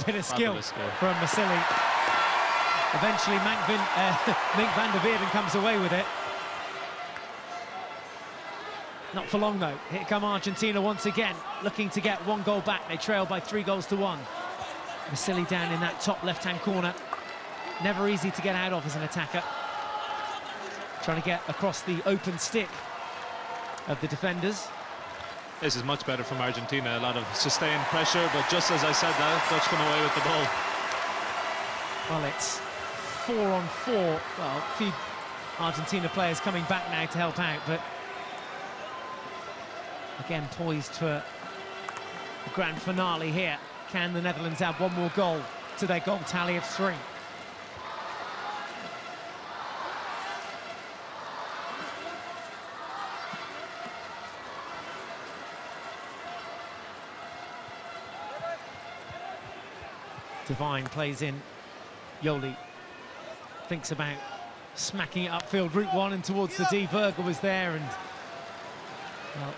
bit of skill from Mazzilli. Eventually Mink van der Weerden comes away with it. Not for long though. Here come Argentina once again, looking to get 1 goal back. They trail by 3-1. Mazzilli down in that top left-hand corner. Never easy to get out of as an attacker. Trying to get across the open stick of the defenders. This is much better from Argentina. A lot of sustained pressure, but just as I said that, Dutch come away with the ball. Well, it's 4-on-4. Well, a few Argentina players coming back now to help out, but again poised for the grand finale here. Can the Netherlands add 1 more goal to their goal tally of 3? Devine plays in. Yoli thinks about smacking it upfield, route 1 and towards the D. Verger was there, and well,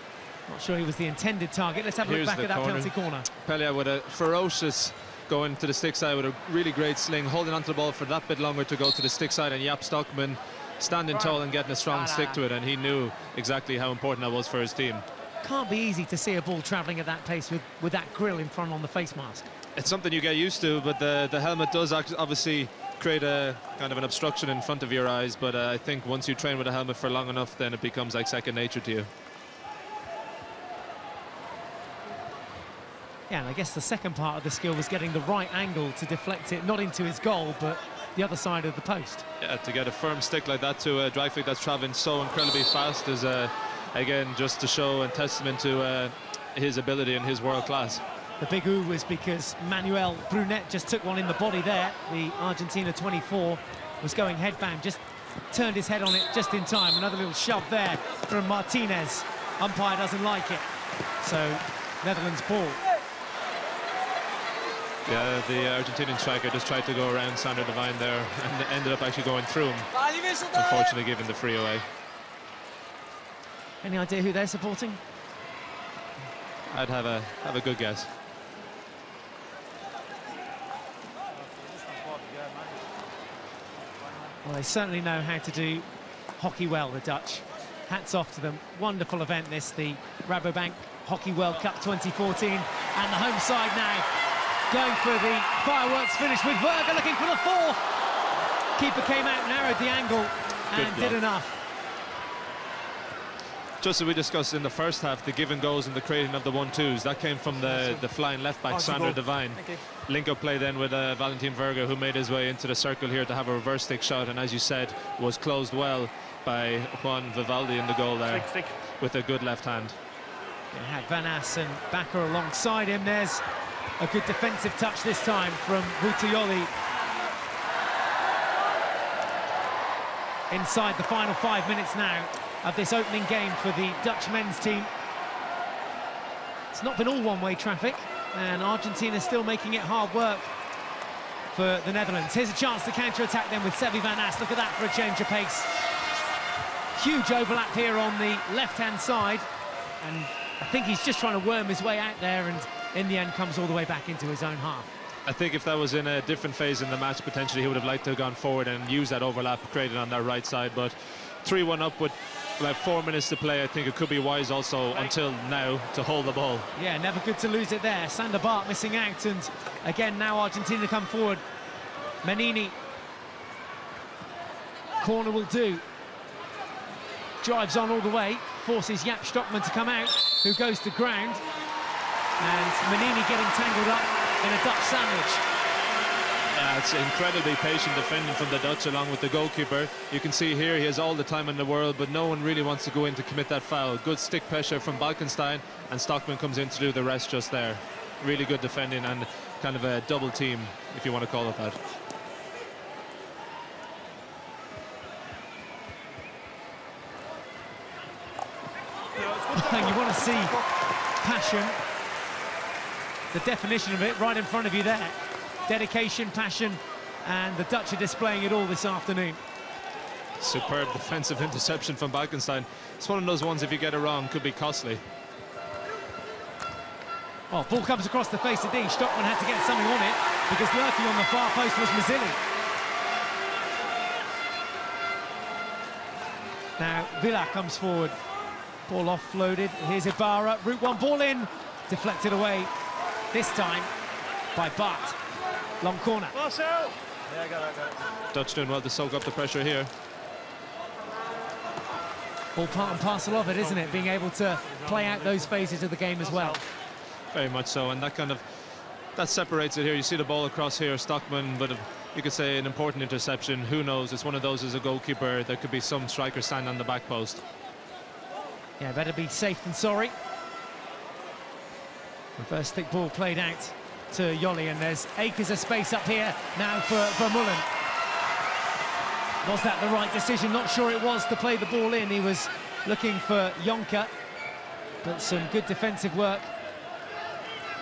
not sure he was the intended target. Let's have a look back at that penalty corner. Pelak with a ferocious going to the stick side with a really great sling, holding onto the ball for that bit longer to go to the stick side, and Jaap Stockman standing tall and getting a strong stick to it, and he knew exactly how important that was for his team. Can't be easy to see a ball travelling at that pace with that grill in front on the face mask. It's something you get used to, but the helmet does obviously create a kind of an obstruction in front of your eyes, but I think once you train with a helmet for long enough, then it becomes like second nature to you. Yeah, and I guess the second part of the skill was getting the right angle to deflect it, not into his goal, but the other side of the post. Yeah, to get a firm stick like that to a drag flick that's traveling so incredibly fast is, again, just to show and testament to his ability and his world class. The big ooh was because Manuel Brunet just took one in the body there. The Argentina 24 was going headbound, just turned his head on it just in time. Another little shove there from Martinez. Umpire doesn't like it. So, Netherlands ball. Yeah, the Argentinian striker just tried to go around Sander Devine there and ended up actually going through him. Unfortunately, giving the free away. Any idea who they're supporting? I'd have a good guess. Well, they certainly know how to do hockey well, the Dutch. Hats off to them. Wonderful event this, the Rabobank Hockey World Cup 2014. And the home side now going for the fireworks finish with Verga looking for the fourth. Keeper came out, narrowed the angle and did enough. Just as we discussed in the first half, the give and goes and the creating of the 1-2s, that came from the flying left back, Sander Devine. Link-up play then with Valentin Verga, who made his way into the circle here to have a reverse stick shot, and as you said, was closed well by Juan Vivaldi in the goal there with a good left hand. He had Van Ass and Bakker alongside him. There's a good defensive touch this time from Buttioli. Inside the final 5 minutes now of this opening game for the Dutch men's team. It's not been all one-way traffic, and Argentina still making it hard work for the Netherlands. Here's a chance to counter-attack them with Sevi Van Ass. Look at that for a change of pace. Huge overlap here on the left-hand side, and I think he's just trying to worm his way out there, and in the end comes all the way back into his own half. I think if that was in a different phase in the match, potentially he would have liked to have gone forward and used that overlap created on that right side, but 3-1 up with about 4 minutes to play. I think it could be wise also until now to hold the ball. Yeah, never good to lose it there. Sander Bart missing out, and again now Argentina come forward. Menini, corner will do. Drives on all the way, forces Jaap Stockman to come out, who goes to ground, and Menini getting tangled up in a Dutch sandwich. It's incredibly patient defending from the Dutch along with the goalkeeper. You can see here he has all the time in the world, but no one really wants to go in to commit that foul. Good stick pressure from Balkenstein, and Stockman comes in to do the rest just there. Really good defending and kind of a double team, if you want to call it that. You want to see passion, the definition of it right in front of you there. Dedication, passion, and the Dutch are displaying it all this afternoon. Superb defensive interception from Balkenstein. It's one of those ones, if you get it wrong, could be costly. Oh, ball comes across the face of D. Stockman had to get something on it because lurking on the far post was Mazzilli. Now Villa comes forward. Ball offloaded. Here's Ibarra. Route one, ball in. Deflected away. This time by Bart. Long corner. Marcel! Yeah, I got it. Dutch doing well to soak up the pressure here. All part and parcel of it, isn't it? Being able to play out those phases of the game as well. Very much so, and that separates it here. You see the ball across here, Stockman, but you could say an important interception. Who knows? It's one of those as a goalkeeper. There could be some striker standing on the back post. Yeah, better be safe than sorry. The first thick ball played out to Yoli, and there's acres of space up here now for Vermeulen. Was that the right decision? Not sure it was to play the ball in. He was looking for Jonker, but some good defensive work.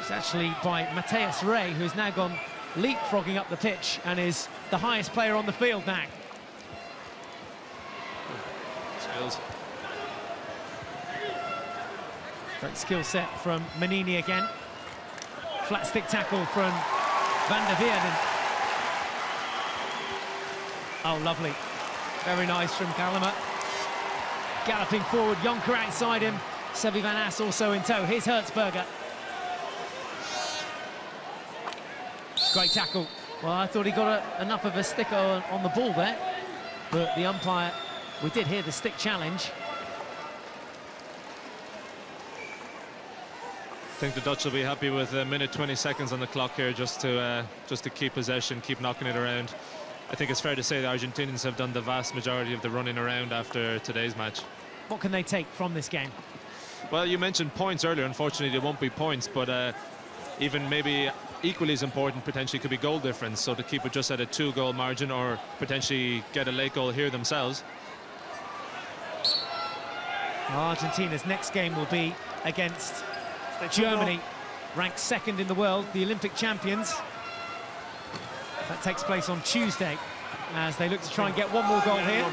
It's actually by Matthias Rey, who's now gone leapfrogging up the pitch and is the highest player on the field now. Skills. Great skill set from Menini again. Flat stick tackle from Van der Veerden. Oh, lovely. Very nice from Kalama. Galloping forward, Jonker outside him. Sebi Van As also in tow. Here's Hertzberger. Great tackle. Well, I thought he got enough of a sticker on the ball there, but the umpire, we did hear the stick challenge. I think the Dutch will be happy with a minute 20 seconds on the clock here, just to keep possession, keep knocking it around. I think it's fair to say the Argentinians have done the vast majority of the running around after today's match. What can they take from this game? Well, you mentioned points earlier. Unfortunately, there won't be points, but even maybe equally as important potentially could be goal difference, so to keep it just at a 2-goal margin or potentially get a late goal here themselves. Argentina's next game will be against Germany, ranked 2nd in the world, the Olympic champions. That takes place on Tuesday as they look to try and get one more goal here.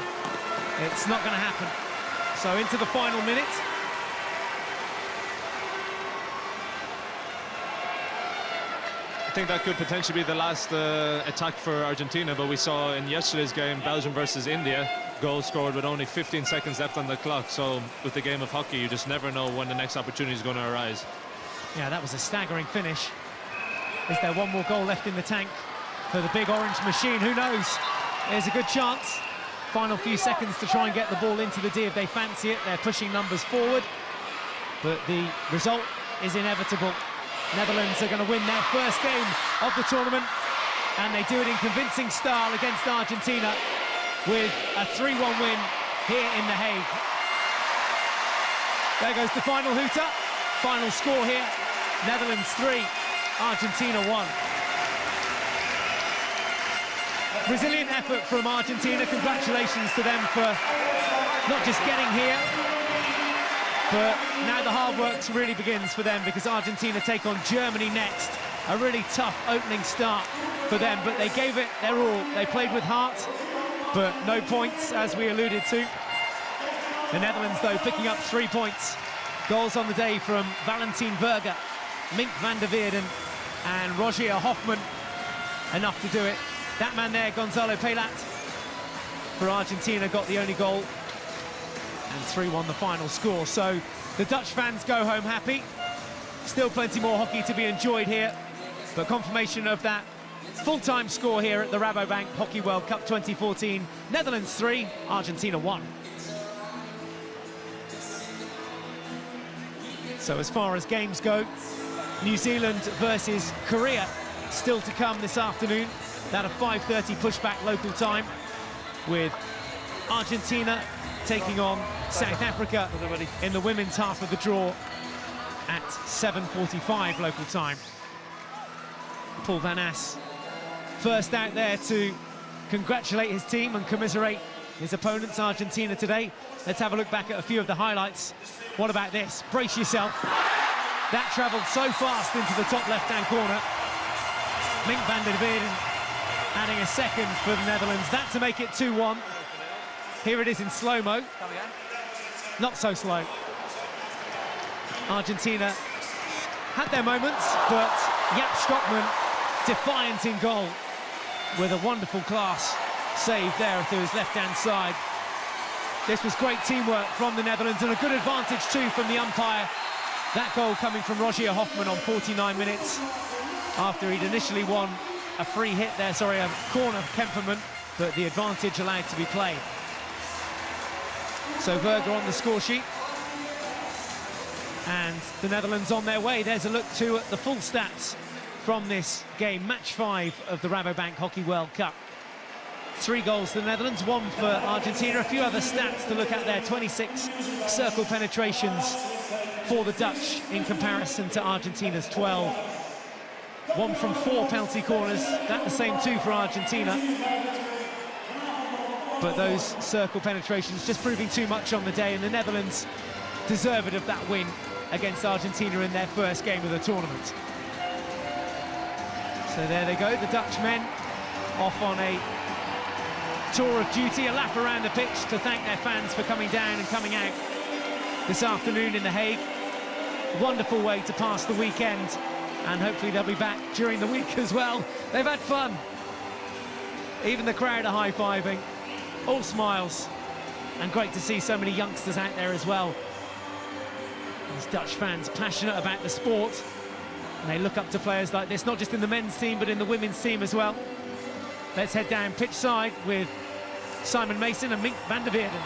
It's not going to happen. So into the final minute. I think that could potentially be the last attack for Argentina, but we saw in yesterday's game, Belgium versus India, goal scored with only 15 seconds left on the clock. So with the game of hockey, you just never know when the next opportunity is going to arise. Yeah, that was a staggering finish. Is there one more goal left in the tank for the big orange machine? Who knows? There's a good chance. Final few seconds to try and get the ball into the D if they fancy it. They're pushing numbers forward, but the result is inevitable. Netherlands are going to win their first game of the tournament, and they do it in convincing style against Argentina with a 3-1 win here in The Hague. There goes the final hooter. Final score here, Netherlands 3, Argentina 1. Resilient effort from Argentina. Congratulations to them for not just getting here, but now the hard work really begins for them, because Argentina take on Germany next. A really tough opening start for them, but they gave it their all. They played with heart, but no points, as we alluded to. The Netherlands, though, picking up 3 points. Goals on the day from Valentin Verger, Mink van der Weerden and Rogier Hoffman. Enough to do it. That man there, Gonzalo Pelat, for Argentina, got the only goal. And 3-1 the final score. So the Dutch fans go home happy. Still plenty more hockey to be enjoyed here, but confirmation of that full-time score here at the Rabobank Hockey World Cup 2014. Netherlands 3, Argentina 1. So as far as games go, New Zealand versus Korea still to come this afternoon. That a 5:30 pushback local time, with Argentina taking on South Africa in the women's half of the draw at 7:45 local time. Paul Van As first out there to congratulate his team and commiserate his opponents, Argentina, today. Let's have a look back at a few of the highlights. What about this? Brace yourself. That travelled so fast into the top left-hand corner. Mink van der Weerden adding a second for the Netherlands. That to make it 2-1. Here it is in slow-mo. Not so slow. Argentina had their moments, but Jaap Strootman defiant in goal with a wonderful class save there through his left-hand side. This was great teamwork from the Netherlands, and a good advantage too from the umpire. That goal coming from Rogier Hoffman on 49 minutes, after he'd initially won a free hit there, a corner Kemperman, but the advantage allowed to be played. So Verger on the score sheet, and the Netherlands on their way. There's a look too at the full stats from this game, match 5 of the Rabobank Hockey World Cup. 3 goals to the Netherlands, 1 for Argentina. A few other stats to look at there. 26 circle penetrations for the Dutch in comparison to Argentina's 12. 1 from 4 penalty corners. That the same too for Argentina. But those circle penetrations just proving too much on the day, and the Netherlands deserved of that win against Argentina in their first game of the tournament. So there they go, the Dutch men off on a tour of duty, a lap around the pitch to thank their fans for coming down and coming out this afternoon in The Hague. Wonderful way to pass the weekend, and hopefully they'll be back during the week as well. They've had fun. Even the crowd are high-fiving. all smiles, and great to see so many youngsters out there as well. These Dutch fans passionate about the sport, and they look up to players like this, not just in the men's team but in the women's team as well. Let's head down pitch side with Simon Mason and Mink van der Veerden.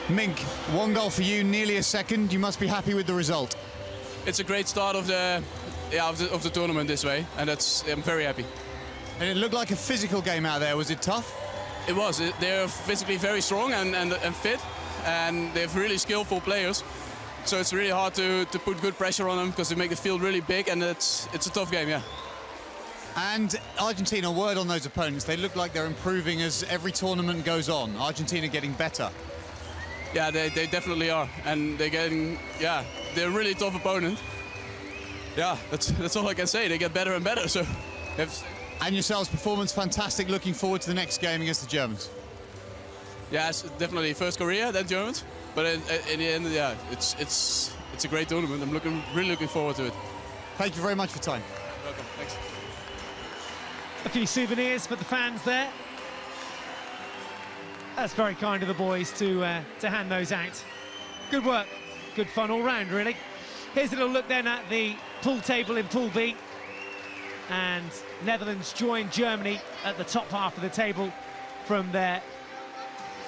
Mink, 1 goal for you, nearly a second. You must be happy with the result. It's a great start of the tournament this way, and I'm very happy. And it looked like a physical game out there. Was it tough? It was. They're physically very strong and fit, and they have really skillful players. So it's really hard to put good pressure on them because they make the field really big, and it's a tough game, yeah. And Argentina, a word on those opponents. They look like they're improving as every tournament goes on. Argentina getting better. Yeah, they definitely are, and they're a really tough opponent. Yeah, that's all I can say. They get better and better. So, and yourselves' performance fantastic. Looking forward to the next game against the Germans. Yeah, it's definitely first Korea, then Germans. But in the end, yeah, it's a great tournament. I'm really looking forward to it. Thank you very much for your time. Welcome. Thanks. A few souvenirs for the fans there. That's very kind of the boys to hand those out. Good work, good fun all round, really. Here's a little look then at the pool table in Pool B. And Netherlands joined Germany at the top half of the table from their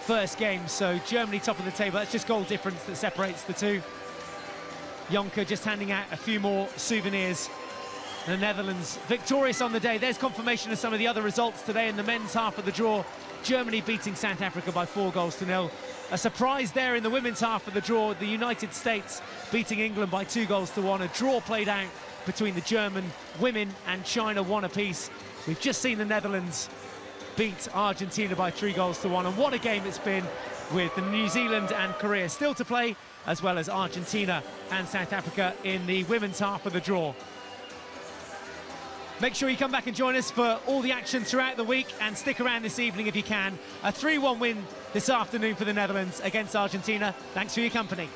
first game. So Germany top of the table, that's just goal difference that separates the two. Jonker just handing out a few more souvenirs. The Netherlands victorious on the day. There's confirmation of some of the other results today in the men's half of the draw. Germany beating South Africa by 4-0. A surprise there in the women's half of the draw. The United States beating England by 2-1. A draw played out between the German women and China, 1 apiece. We've just seen the Netherlands beat Argentina by 3-1. And what a game it's been, with the New Zealand and Korea still to play, as well as Argentina and South Africa in the women's half of the draw. Make sure you come back and join us for all the action throughout the week, and stick around this evening if you can. A 3-1 win this afternoon for the Netherlands against Argentina. Thanks for your company.